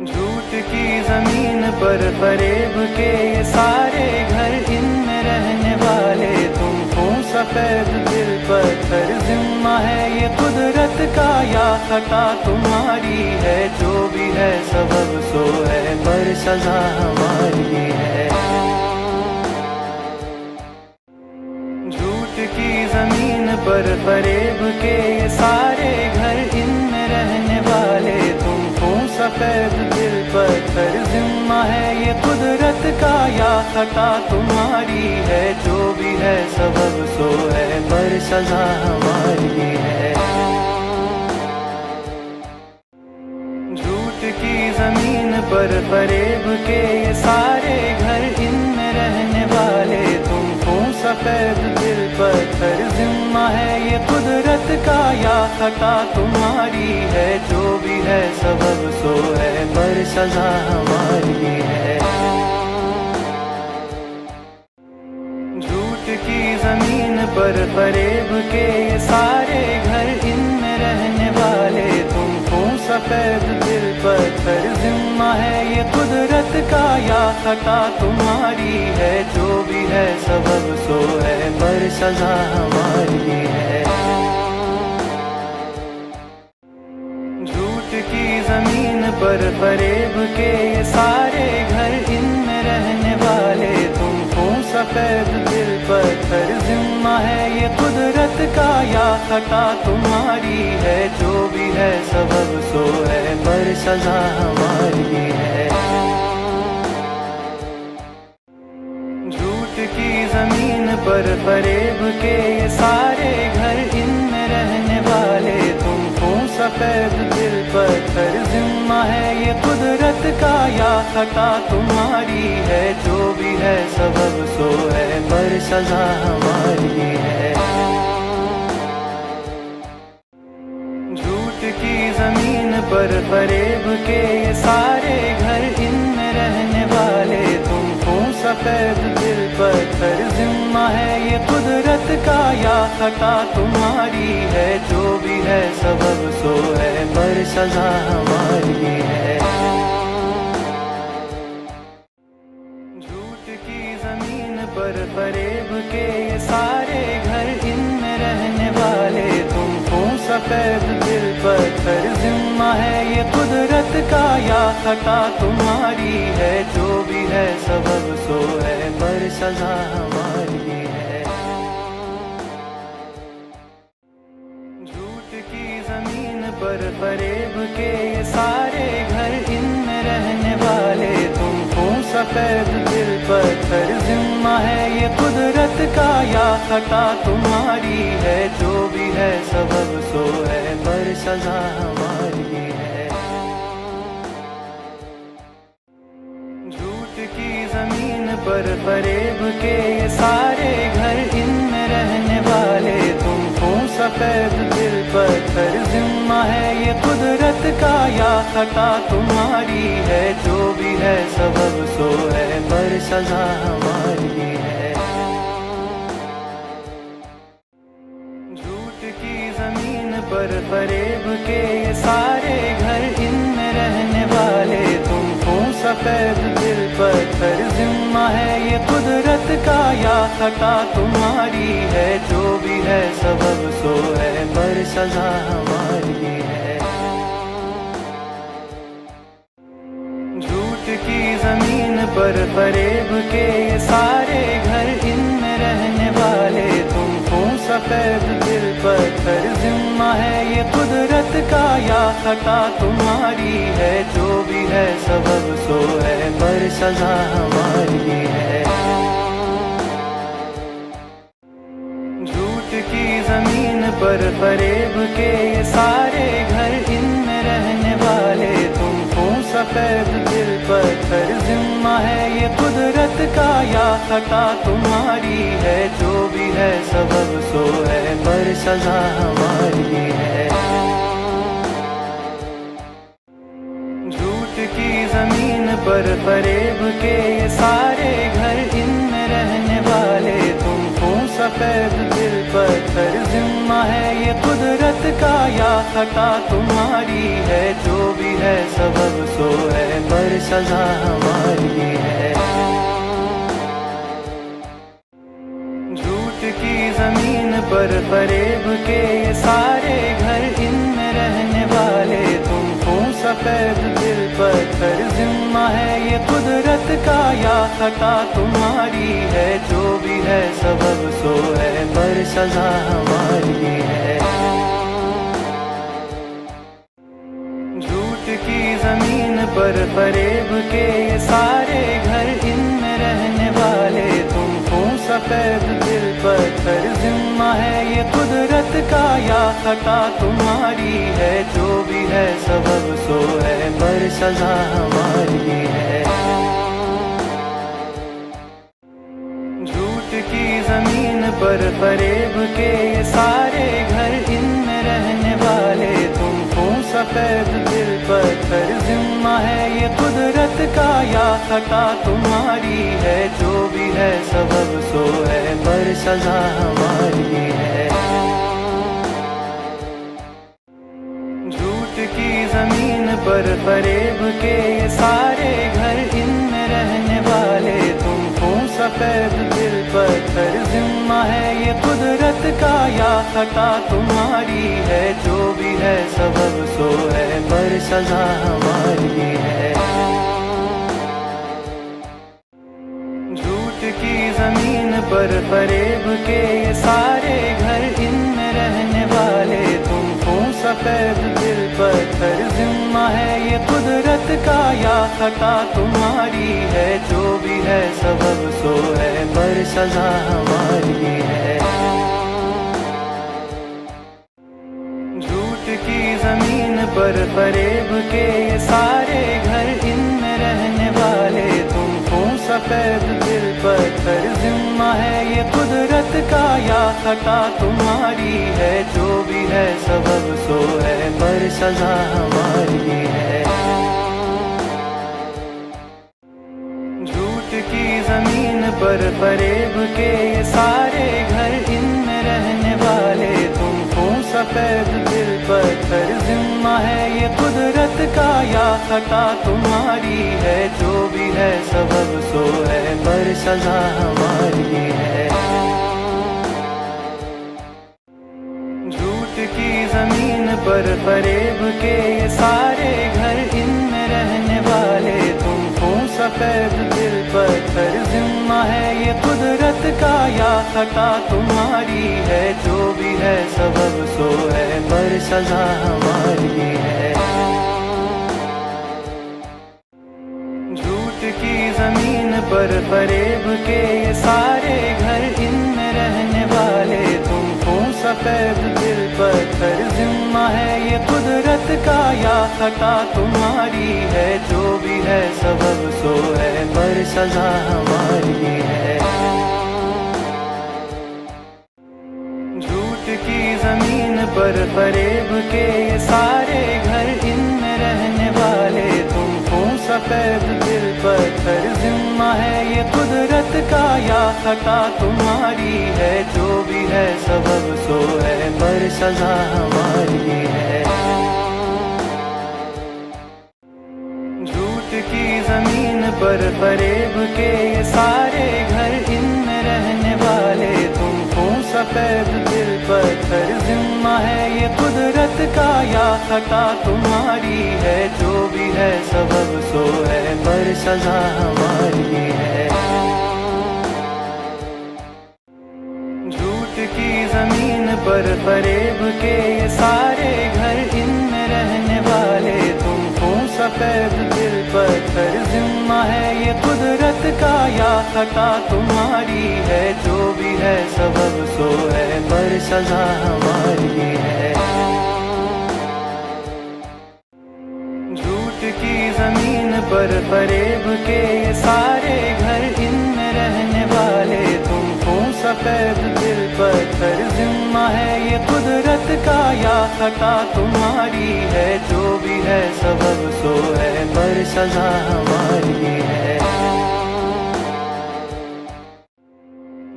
[SPEAKER 1] झूठ की जमीन पर फरेब के ये सारे घर, इनमें रहने वाले तुम हो सफेद दिल पत्थर। जिम्मा है ये कुदरत का या खता तुम्हारी है, जो भी है सबब सो है पर सजा हमारी है। झूठ की जमीन पर फरेब के ये सारे घर, इनमें रहने वाले तुम हो सफेद दिल पत्थर। जिम्मा है ये कुदरत का या खता तुम्हारी है, जो भी है सबब सो है पर सजा हमारी है। झूठ की जमीन पर फरेब के ये सारे घर, इनमें रहने वाले तुम हो सफेद दिल पत्थर। जिम्मा है ये कुदरत का या खता तुम्हारी है, जो भी है सबब सो है पर सजा हमारी है। झूठ की जमीन पर फरेब के ये सारे घर, इनमें रहने वाले तुम हो सफेद दिल पत्थर। जिम्मा है ये कुदरत का या खता तुम्हारी है, जो भी है सबब सो है पर सजा हमारी है। झूठ की जमीन पर फरेब के ये सारे घर, इनमें रहने वाले तुम हो सफेद दिल पत्थर। जिम्मा है ये कुदरत का या खता तुम्हारी है, जो भी है सबब सो है पर सजा हमारी है। झूठ की जमीन पर फरेब के ये सारे घर, इनमें रहने वाले तुम हो सफेद दिल पत्थर। जिम्मा है ये कुदरत का या खता तुम्हारी है, जो भी है सबब सो है पर सजा हमारी है। झूठ की जमीन पर फरेब के ये सारे घर, इनमें रहने वाले तुम हो सफेद दिल पत्थर। जिम्मा है ये कुदरत का या खता तुम्हारी है, जो भी है सबब सो है पर सजा हमारी है। झूठ की जमीन पर फरेब के ये सारे घर, इनमें रहने वाले तुम हो सफेद दिल पत्थर। जिम्मा है ये कुदरत का या खता तुम्हारी है, जो भी है सबब सो है पर सजा हमारी है। झूठ की जमीन पर फरेब के ये सारे घर, इनमें रहने वाले तुम हो सफेद दिल पत्थर। जिम्मा है ये कुदरत का या खता तुम्हारी है, जो भी है सबब सो है पर सजा हमारी है। झूठ की जमीन पर फरेब के ये सारे घर, इनमें रहने वाले तुम हो सफेद दिल पत्थर। जिम्मा है ये कुदरत का या खता तुम्हारी है, जो भी है सबब सो है पर सजा हमारी है। झूठ की जमीन पर फरेब के ये सारे घर, इनमें रहने वाले तुम हो सफेद दिल पत्थर। जिम्मा है ये कुदरत का या खता तुम्हारी है, जो भी है सबब सो है पर सजा हमारी है। झूठ की जमीन पर फरेब के ये सारे घर, इनमें रहने वाले तुम खून सफेद दिल पत्थर। जिम्मा है ये कुदरत का या खता तुम्हारी है, जो भी है सबब सो है पर सजा हमारी है। झूठ की जमीन पर फरेब के ये सारे घर, इनमें रहने वाले तुम खून सफेद दिल पत्थर। जिम्मा है ये कुदरत का या खता तुम्हारी है, जो भी है सबब सो है पर सजा हमारी है। झूठ की जमीन पर फरेब के ये सारे घर, इनमें रहने वाले तुम खून सफेद दिल पत्थर। जिम्मा है ये कुदरत का या खता तुम्हारी है, जो भी है सबब सो है पर सजा हमारी है। झूठ की जमीन पर फरेब के ये सारे घर, इनमें रहने वाले तुम खून सफेद दिल पत्थर। जिम्मा है ये कुदरत का या खता तुम्हारी है, जो भी है सबब सो है पर सजा हमारी है। झूठ की जमीन पर फरेब के ये सारे घर, इनमें रहने वाले तुम खून सफेद दिल पत्थर। जिम्मा है ये कुदरत का या खता तुम्हारी है, जो भी है सबब सो है पर सजा हमारी है। झूठ की जमीन पर फरेब के ये सारे घर, इनमें रहने वाले तुम खून सफेद दिल पत्थर। जिम्मा है ये कुदरत का या खता तुम्हारी है, जो भी है सबब सो है पर सजा हमारी है। झूठ की जमीन पर फरेब के ये सारे घर, इनमें रहने वाले तुम खून सफेद दिल पत्थर। जिम्मा है ये कुदरत का या खता तुम्हारी है, जो भी है सबब सो है पर सजा हमारी है। झूठ की जमीन पर फरेब के ये सारे घर, इनमें रहने वाले तुम खून सफेद दिल पत्थर। जिम्मा है ये कुदरत का या खता तुम्हारी है, जो भी है सबब सो है पर सजा हमारी है। झूठ की जमीन पर फरेब के ये सारे घर, इनमें रहने वाले तुम खून सफेद दिल पत्थर। जिम्मा है ये कुदरत का या खता तुम्हारी है, जो भी है सबब सो है पर सजा हमारी है। झूठ की जमीन पर फरेब के ये सारे घर, इनमें रहने वाले तुम खून सफेद दिल पत्थर। जिम्मा है ये कुदरत का या खता तुम्हारी है, जो भी है सबब सो है पर सजा हमारी है। झूठ की जमीन पर फरेब के ये सारे घर, इनमें रहने वाले तुम खून सफेद दिल पत्थर। जिम्मा है ये कुदरत का या खता तुम्हारी है, जो भी है सबब सो है पर सजा हमारी है। झूठ की जमीन पर फरेब के ये सारे घर, इनमें रहने वाले तुम खून सफेद दिल पत्थर। जिम्मा है ये कुदरत का या खता तुम्हारी है, जो भी है सबब सो है पर सजा हमारी है। झूठ की जमीन पर फरेब के ये सारे घर, इनमें रहने वाले तुम खून सफेद दिल पत्थर। जिम्मा है ये कुदरत का या खता तुम्हारी है, जो भी है सबब सो है पर सजा हमारी है। झूठ की जमीन पर फरेब के ये सारे घर, इनमें रहने वाले तुम हो सफेद दिल पत्थर। जिम्मा है ये कुदरत का या खता तुम्हारी है, जो भी है सबब सो है पर सजा हमारी है। झूठ की जमीन पर फरेब के ये सारे घर, इनमें रहने वाले तुम हो सफेद दिल पत्थर। जिम्मा है ये कुदरत का या खता तुम्हारी है, जो भी है सबब सो है पर सजा हमारी है। झूठ की जमीन पर फरेब के ये सारे घर, इनमें रहने वाले तुम हो सफेद दिल पत्थर। जिम्मा है ये कुदरत का या खता तुम्हारी है, जो भी है सबब सो है पर सजा हमारी है।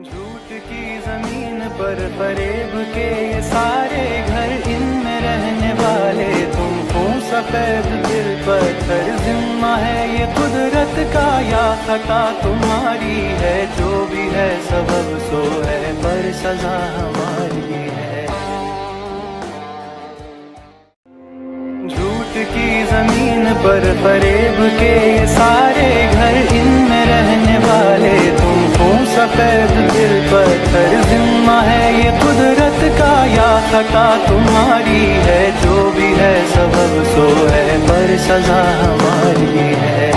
[SPEAKER 1] झूठ की जमीन पर फरेब के ये सारे घर, इनमें रहने वाले तुम हो सफेद दिल पत्थर। जिम्मा है ये कुदरत का या खता तुम्हारी है, जो भी है सबब सो है पर सजा हमारी है। झूठ की जमीन पर फरेब के ये सारे घर, इनमें रहने वाले तुम हो सफेद दिल पत्थर। जिम्मा है ये कुदरत का या खता तुम्हारी है, जो भी है सबब सो है पर सजा हमारी है।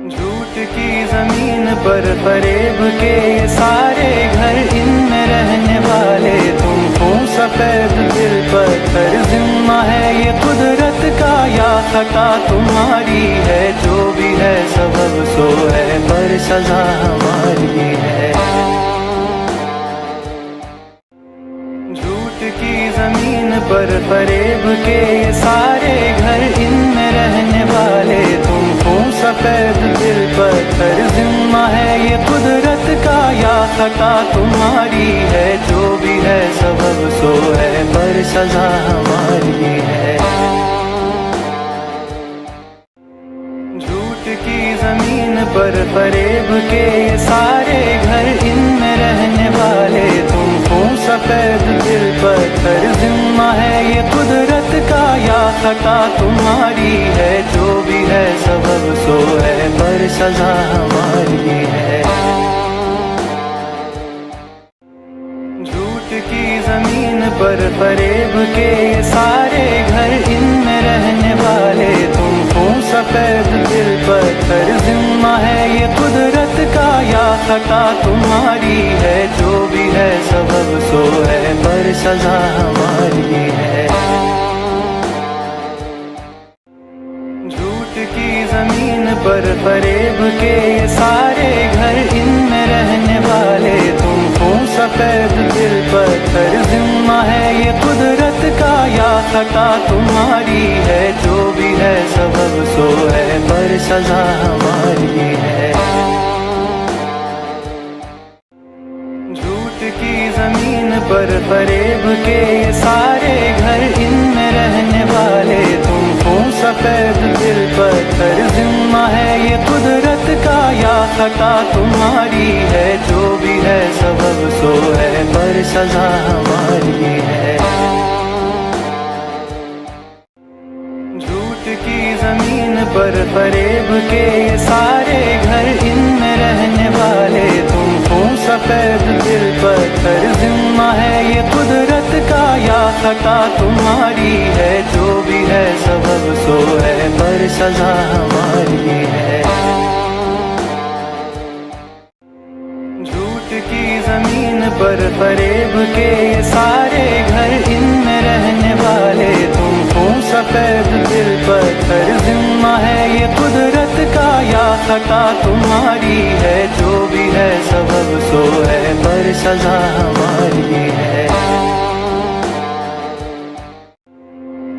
[SPEAKER 1] झूठ की जमीन पर फरेब के ये सारे घर, इनमें रहने वाले तुम हो सफेद दिल पत्थर। जिम्मा है ये कुदरत का या खता तुम्हारी है, जो भी है सबब सो है पर सजा हमारी है। झूठ की जमीन पर फरेब के ये सारे घर, इनमें रहने वाले तुम हो सफेद दिल पत्थर। जिम्मा है ये कुदरत का या खता तुम्हारी है, जो भी है सबब सो है पर सजा हमारी है। झूठ की जमीन पर फरेब के ये सारे घर, इनमें रहने वाले तुम हो सफेद दिल पत्थर। जिम्मा है ये कुदरत का या खता तुम्हारी है, जो भी है सबब सो है पर सजा हमारी है। झूठ की जमीन पर फरेब के ये सारे घर, इनमें रहने वाले तुम हो सफेद दिल पत्थर। जिम्मा है ये कुदरत का या खता तुम्हारी है, जो भी है सबब सो है पर सजा हमारी है। झूठ की जमीन पर फरेब के ये सारे घर, इनमें रहने वाले तुम हो सफेद दिल पत्थर। जिम्मा है ये कुदरत का या खता तुम्हारी है, जो भी है सबब सो है पर सजा हमारी है। झूठ की जमीन पर फरेब के ये सारे घर, इनमें रहने वाले तुम हो सफेद दिल पत्थर। जिम्मा है ये कुदरत का या खता तुम्हारी है, जो भी है सबब सो है पर सजा हमारी है। झूठ की जमीन पर फरेब के ये सारे घर, इनमें रहने वाले तुम हो सफेद दिल पत्थर। जिम्मा है ये कुदरत का या खता तुम्हारी है, जो भी है सबब सो है पर सजा हमारी है। झूठ की जमीन पर फरेब के ये सारे घर, इनमें रहने वाले तुम हो सफेद दिल पत्थर। जिम्मा है ये कुदरत का या खता तुम्हारी है, जो भी है सबब सो है पर सजा हमारी है।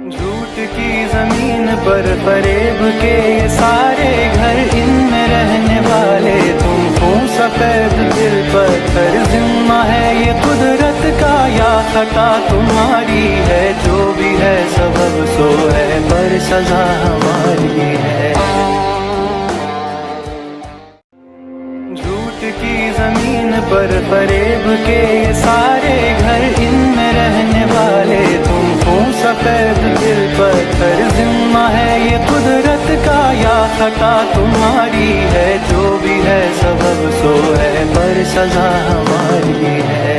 [SPEAKER 1] झूठ की जमीन पर फरेब के ये सारे घर, इनमें रहने वाले तुम हो सफेद दिल पत्थर। जिम्मा है ये कुदरत का या खता तुम्हारी है, जो भी है सबब सो है पर सजा हमारी है। झूठ की जमीन पर फरेब के ये सारे घर, इनमें रहने वाले तुम हो सफेद दिल पत्थर। जिम्मा है ये कुदरत का या खता तुम्हारी है, जो भी है सबब सो है पर सजा हमारी है।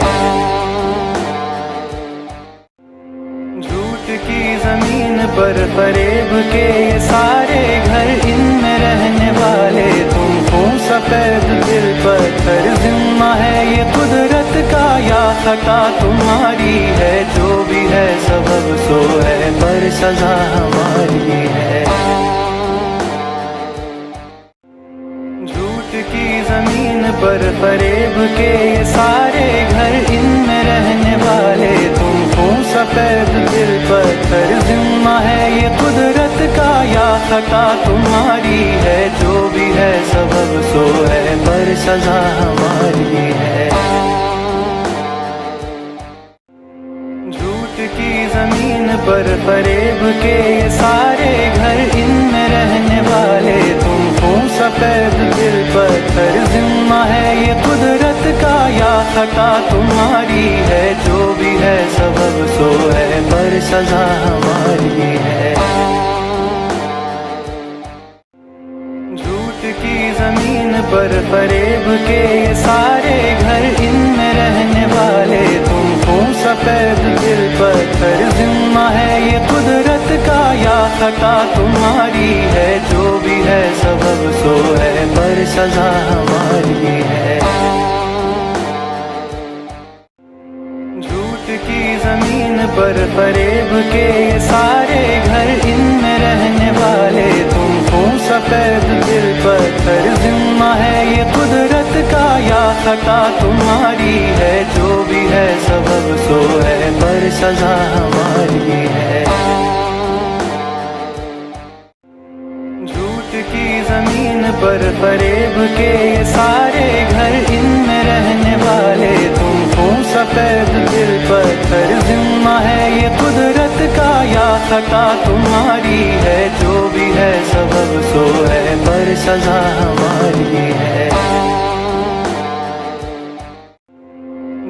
[SPEAKER 1] झूठ की जमीन पर फरेब के ये सारे घर, इनमें रहने वाले तुम हो सफेद दिल पत्थर। जिम्मा है ये कुदरत का या खता तुम्हारी है, जो भी है सबब सो है पर सजा हमारी है। झूठ की जमीन पर फरेब के ये सारे घर, इनमें रहने वाले तुम हो सफेद दिल पत्थर। जिम्मा है ये कुदरत का या खता तुम्हारी है, जो भी है सबब सो है पर सजा हमारी है। झूठ की जमीन पर फरेब के ये सारे घर, इनमें रहने वाले तुम हो सफेद दिल पत्थर। जिम्मा है ये कुदरत का या खता तुम्हारी है, जो भी है सबब सो है पर सजा हमारी है। झूठ की जमीन पर फरेब के ये सारे घर, इनमें रहने वाले तुम हो सफेद दिल पत्थर। जिम्मा है ये कुदरत का या खता तुम्हारी है, जो भी है सबब सो है पर सजा हमारी है। झूठ की जमीन पर फरेब के ये सारे घर, इनमें रहने वाले तुम हो सफेद दिल पत्थर। जिम्मा है ये कुदरत का या खता तुम्हारी है, जो भी है सबब सो है पर सजा हमारी है। झूठ की जमीन पर फरेब के ये सारे घर, इनमें रहने वाले तुम हो सफेद दिल पत्थर। जिम्मा है ये कुदरत का या खता तुम्हारी है, जो भी है सबब सो है पर सजा हमारी है।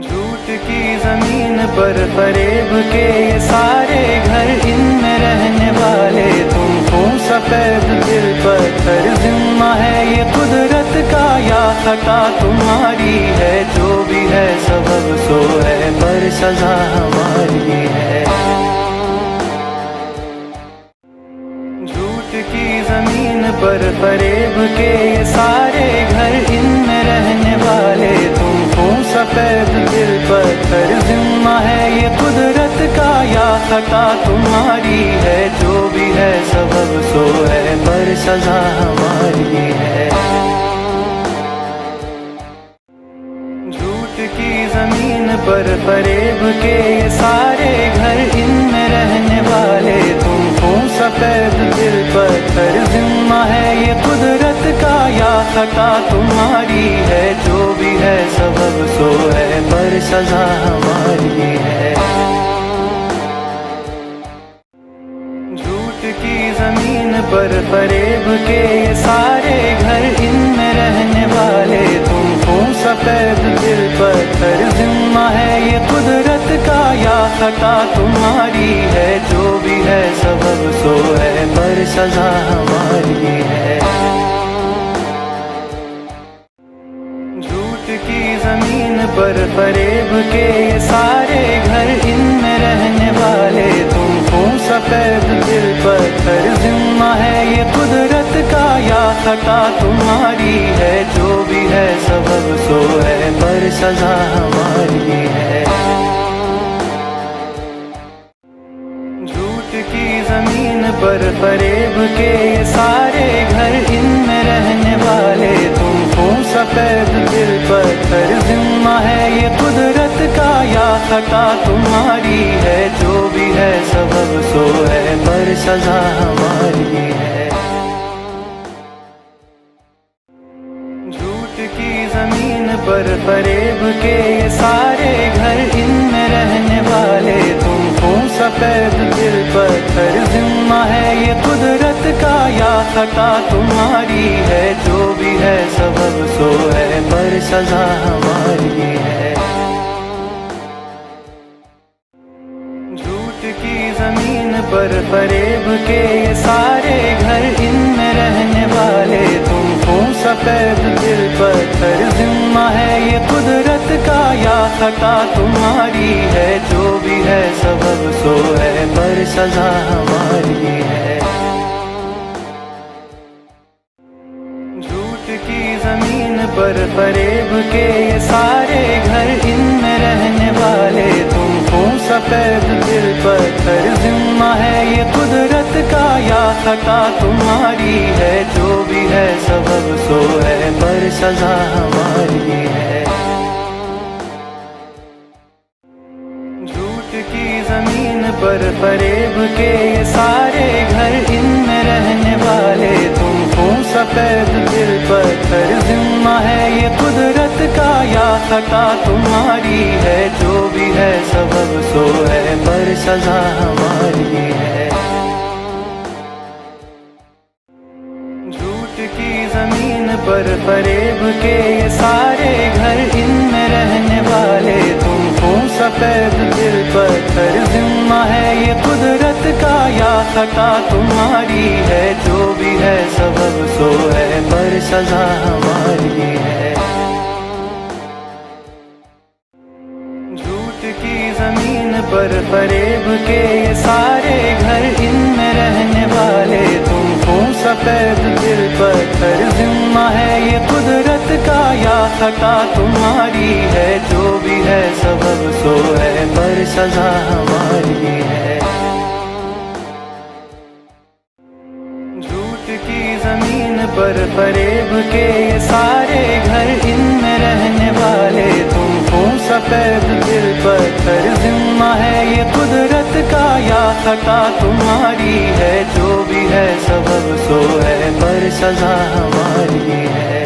[SPEAKER 1] झूठ की जमीन पर फरेब के ये सारे घर, इनमें रहने वाले तुम हो सफेद दिल पत्थर। जिम्मा है ये कुदरत का या खता तुम्हारी है, जो भी है सबब सो है पर सजा हमारी है। झूठ की जमीन पर फरेब के ये सारे घर, इनमें रहने वाले तुम हो सफेद दिल पत्थर। जिम्मा है ये कुदरत का या खता तुम्हारी है, जो भी है सबब सो है पर सजा हमारी है। झूठ की जमीन पर फरेब के ये सारे घर, इनमें रहने वाले तुम हो सफेद दिल पत्थर। जिम्मा है ये कुदरत का या खता तुम्हारी है, जो भी है सबब सो है पर सजा हमारी है। झूठ की जमीन पर फरेब के ये सारे घर, इनमें रहने वाले तुम हो सफेद दिल पत्थर। जिम्मा है ये कुदरत का या खता तुम्हारी है, जो भी है सबब सो है पर सजा हमारी है। झूठ की जमीन पर फरेब के ये सारे घर, इनमें रहने वाले तुम हो सफेद दिल पत्थर। जिम्मा है ये कुदरत का या खता तुम्हारी है, जो भी है सबब सो है पर सजा हमारी है। झूठ की जमीन पर फरेब के ये सारे घर, इनमें रहने वाले तुम हो सफेद दिल पत्थर। जिम्मा है ये कुदरत का या खता तुम्हारी है, जो भी है सबब सो है पर सजा हमारी है। झूठ की जमीन पर फरेब के ये सारे घर, इनमें रहने वाले तुम हो सफेद दिल पत्थर। जिम्मा है ये कुदरत का या खता तुम्हारी है, जो भी है सबब सो है पर सजा हमारी है। झूठ की जमीन पर फरेब के ये सारे घर, इनमें रहने वाले तुम हो सफेद दिल पत्थर। जिम्मा है ये कुदरत का या खता तुम्हारी है, जो भी है सबब सो है पर सजा हमारी है। झूठ की जमीन पर फरेब के ये सारे घर, इनमें रहने वाले तुम हो सफेद दिल पत्थर। जिम्मा है ये कुदरत का या खता तुम्हारी है, जो भी है सबब सो है पर सजा हमारी है। झूठ की जमीन पर फरेब के ये सारे घर, इनमें रहने वाले तुम हो सफेद दिल पत्थर। जिम्मा है ये कुदरत का या खता तुम्हारी है, जो भी है सबब सो है पर सजा हमारी है। झूठ की जमीन पर फरेब के ये सारे घर, इनमें रहने वाले तुम हो सफेद दिल पत्थर। जिम्मा है ये कुदरत का या खता तुम्हारी है, जो भी है सबब सो है पर सजा हमारी है। झूठ की जमीन पर फरेब के ये सारे घर, इनमें रहने वाले तुम हो सफेद दिल पत्थर। जिम्मा है ये कुदरत का या खता तुम्हारी है, जो भी है सबब सो है पर सजा हमारी है। झूठ की जमीन पर फरेब के ये सारे घर, इनमें रहने वाले तुम हो सफेद दिल पत्थर। जिम्मा है ये कुदरत का या खता तुम्हारी है, जो भी है सबब सो है पर सजा हमारी है।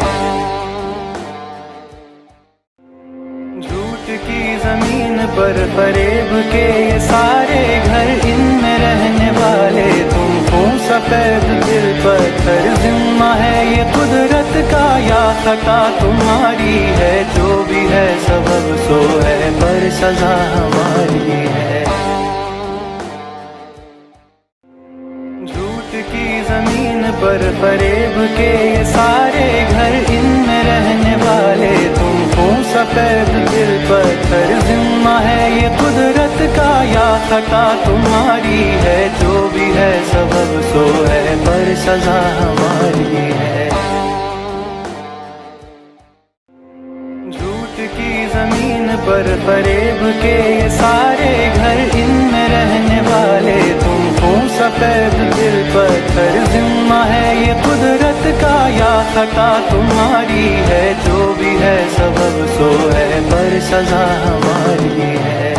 [SPEAKER 1] झूठ की जमीन पर फरेब के ये सारे घर, इनमें रहने वाले तुम हो सफेद दिल पत्थर। जिम्मा है ये कुदरत का या खता तुम्हारी है, जो भी है सबब सो है पर सजा हमारी है। झूठ की जमीन पर फरेब के ये सारे घर, इनमें रहने वाले तुम हो सफेद दिल पत्थर। जिम्मा है ये कुदरत का या खता तुम्हारी है, जो भी है सबब सो है पर सजा हमारी है। झूठ की जमीन पर फरेब के ये सारे घर, इनमें रहने वाले तुम हो सफेद दिल पत्थर। जिम्मा है ये कुदरत का या खता तुम्हारी है, जो भी है सबब सो है पर सजा हमारी है।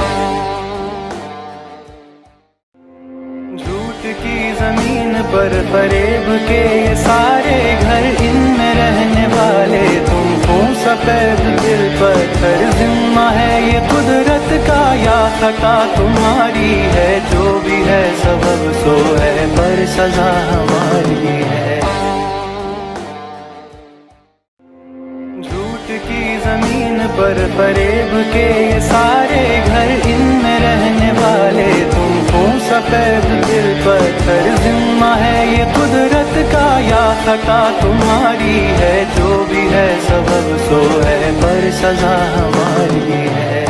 [SPEAKER 1] झूठ की जमीन पर फरेब के ये सारे घर, इनमें रहने वाले तुम हो सफेद दिल पत्थर। जिम्मा है ये कुदरत का या खता तुम्हारी है, जो भी है सबब सो है पर सजा हमारी है। झूठ की जमीन पर फरेब के ये सारे घर, इनमें रहने वाले तुम हो सफेद दिल पत्थर। जिम्मा है ये कुदरत का या खता तुम्हारी है, जो भी है सबब सो है पर सजा हमारी है।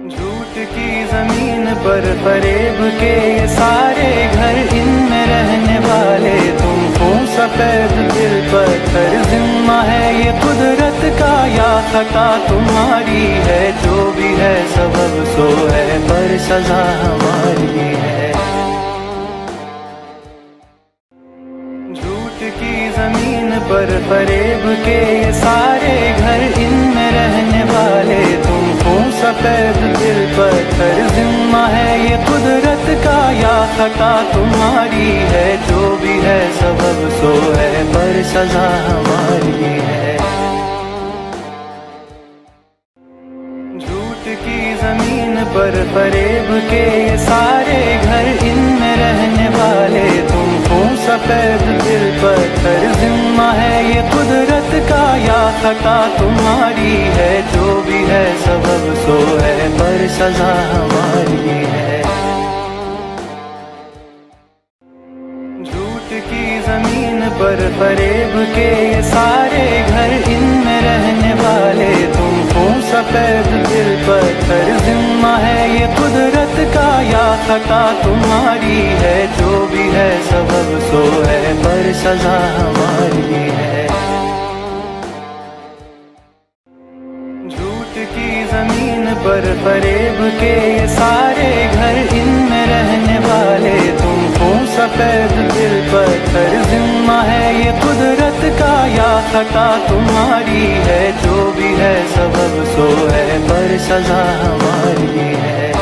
[SPEAKER 1] झूठ की जमीन पर फरेब के ये सारे घर, इनमें रहने वाले तुम हो सफेद दिल पत्थर। जिम्मा है ये कुदरत का या खता तुम्हारी है, जो भी है सबब सो है पर सजा हमारी है। झूठ की जमीन पर फरेब के ये सारे घर, इनमें रहने वाले तुम हो सफेद दिल पत्थर। जिम्मा है ये कुदरत का या खता तुम्हारी है, जो भी है सबब सो है पर सजा हमारी है। झूठ की जमीन पर फरेब के ये सारे घर, इनमें रहने वाले तुम हो। सफेद दिल पत्थर, जिम्मा है ये कुदरत का या खता तुम्हारी है। जो भी है सबब सो है, पर सजा हमारी है। झूठ की जमीन पर फरेब के ये सारे घर, इनमें रहने वाले तुम हो। सफेद दिल पत्थर, जिम्मा है ये कुदरत का या खता तुम्हारी है। जो भी है सबब सो है, पर सजा हमारी है। झूठ की जमीन पर फरेब के ये सारे घर, इनमें रहने वाले तुम हो। सफेद दिल पत्थर, जिम्मा है ये कुदरत का या खता तुम्हारी है। जो भी है सबब सो है, पर सजा हमारी है।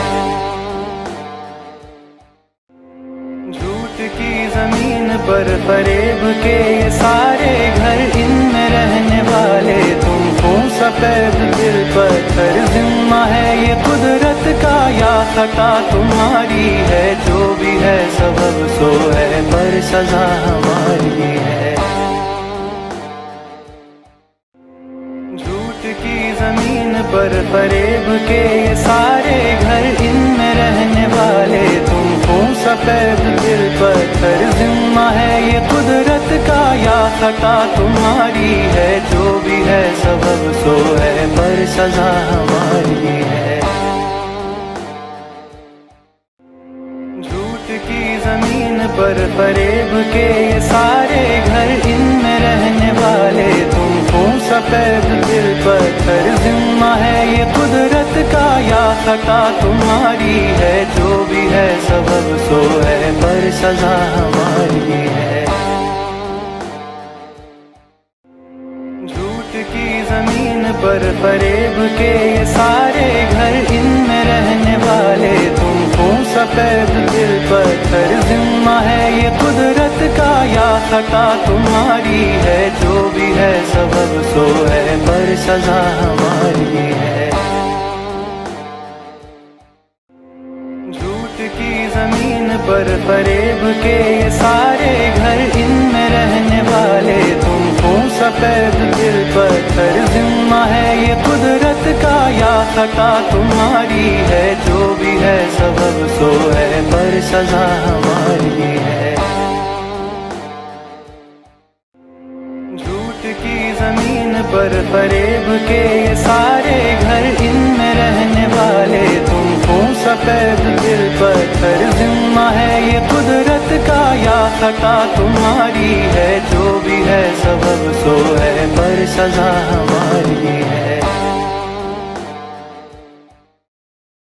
[SPEAKER 1] झूठ की जमीन पर फरेब के ये सारे घर, इनमें रहने वाले तुम हो। सफेद दिल पत्थर, जिम्मा है ये कुदरत का या खता तुम्हारी है। जो भी है सबब सो है, पर सजा हमारी है। झूठ की जमीन पर फरेब के ये सारे घर, इनमें रहने वाले तुम हो। सफेद दिल पत्थर, जिम्मा है ये कुदरत का या खता तुम्हारी है। जो भी है सबब सो है, पर सजा हमारी है। झूठ की जमीन पर फरेब के ये सारे घर, इनमें रहने वाले तुम हो। सफेद दिल पत्थर, जिम्मा है ये कुदरत का या खता तुम्हारी है। जो भी है सबब सो है, पर सजा हमारी है। झूठ की जमीन पर फरेब के ये सारे घर, इनमें रहने वाले तुम हो। सफेद दिल पत्थर, जिम्मा है ये कुदरत का या खता तुम्हारी है। जो भी है सबब सो है, पर सजा हमारी है। झूठ की जमीन पर फरेब के ये सारे घर, इनमें रहने वाले तुम हो। सफेद दिल पत्थर, जिम्मा है ये कुदरत का या खता तुम्हारी है। जो भी है सबब सो है, पर सजा हमारी है। झूठ की जमीन पर फरेब के ये सारे घर, इनमें रहने वाले तुम हो। सफेद दिल पत्थर, जिम्मा है ये कुदरत का या खता तुम्हारी है। जो भी है सबब सो है, पर सजा हमारी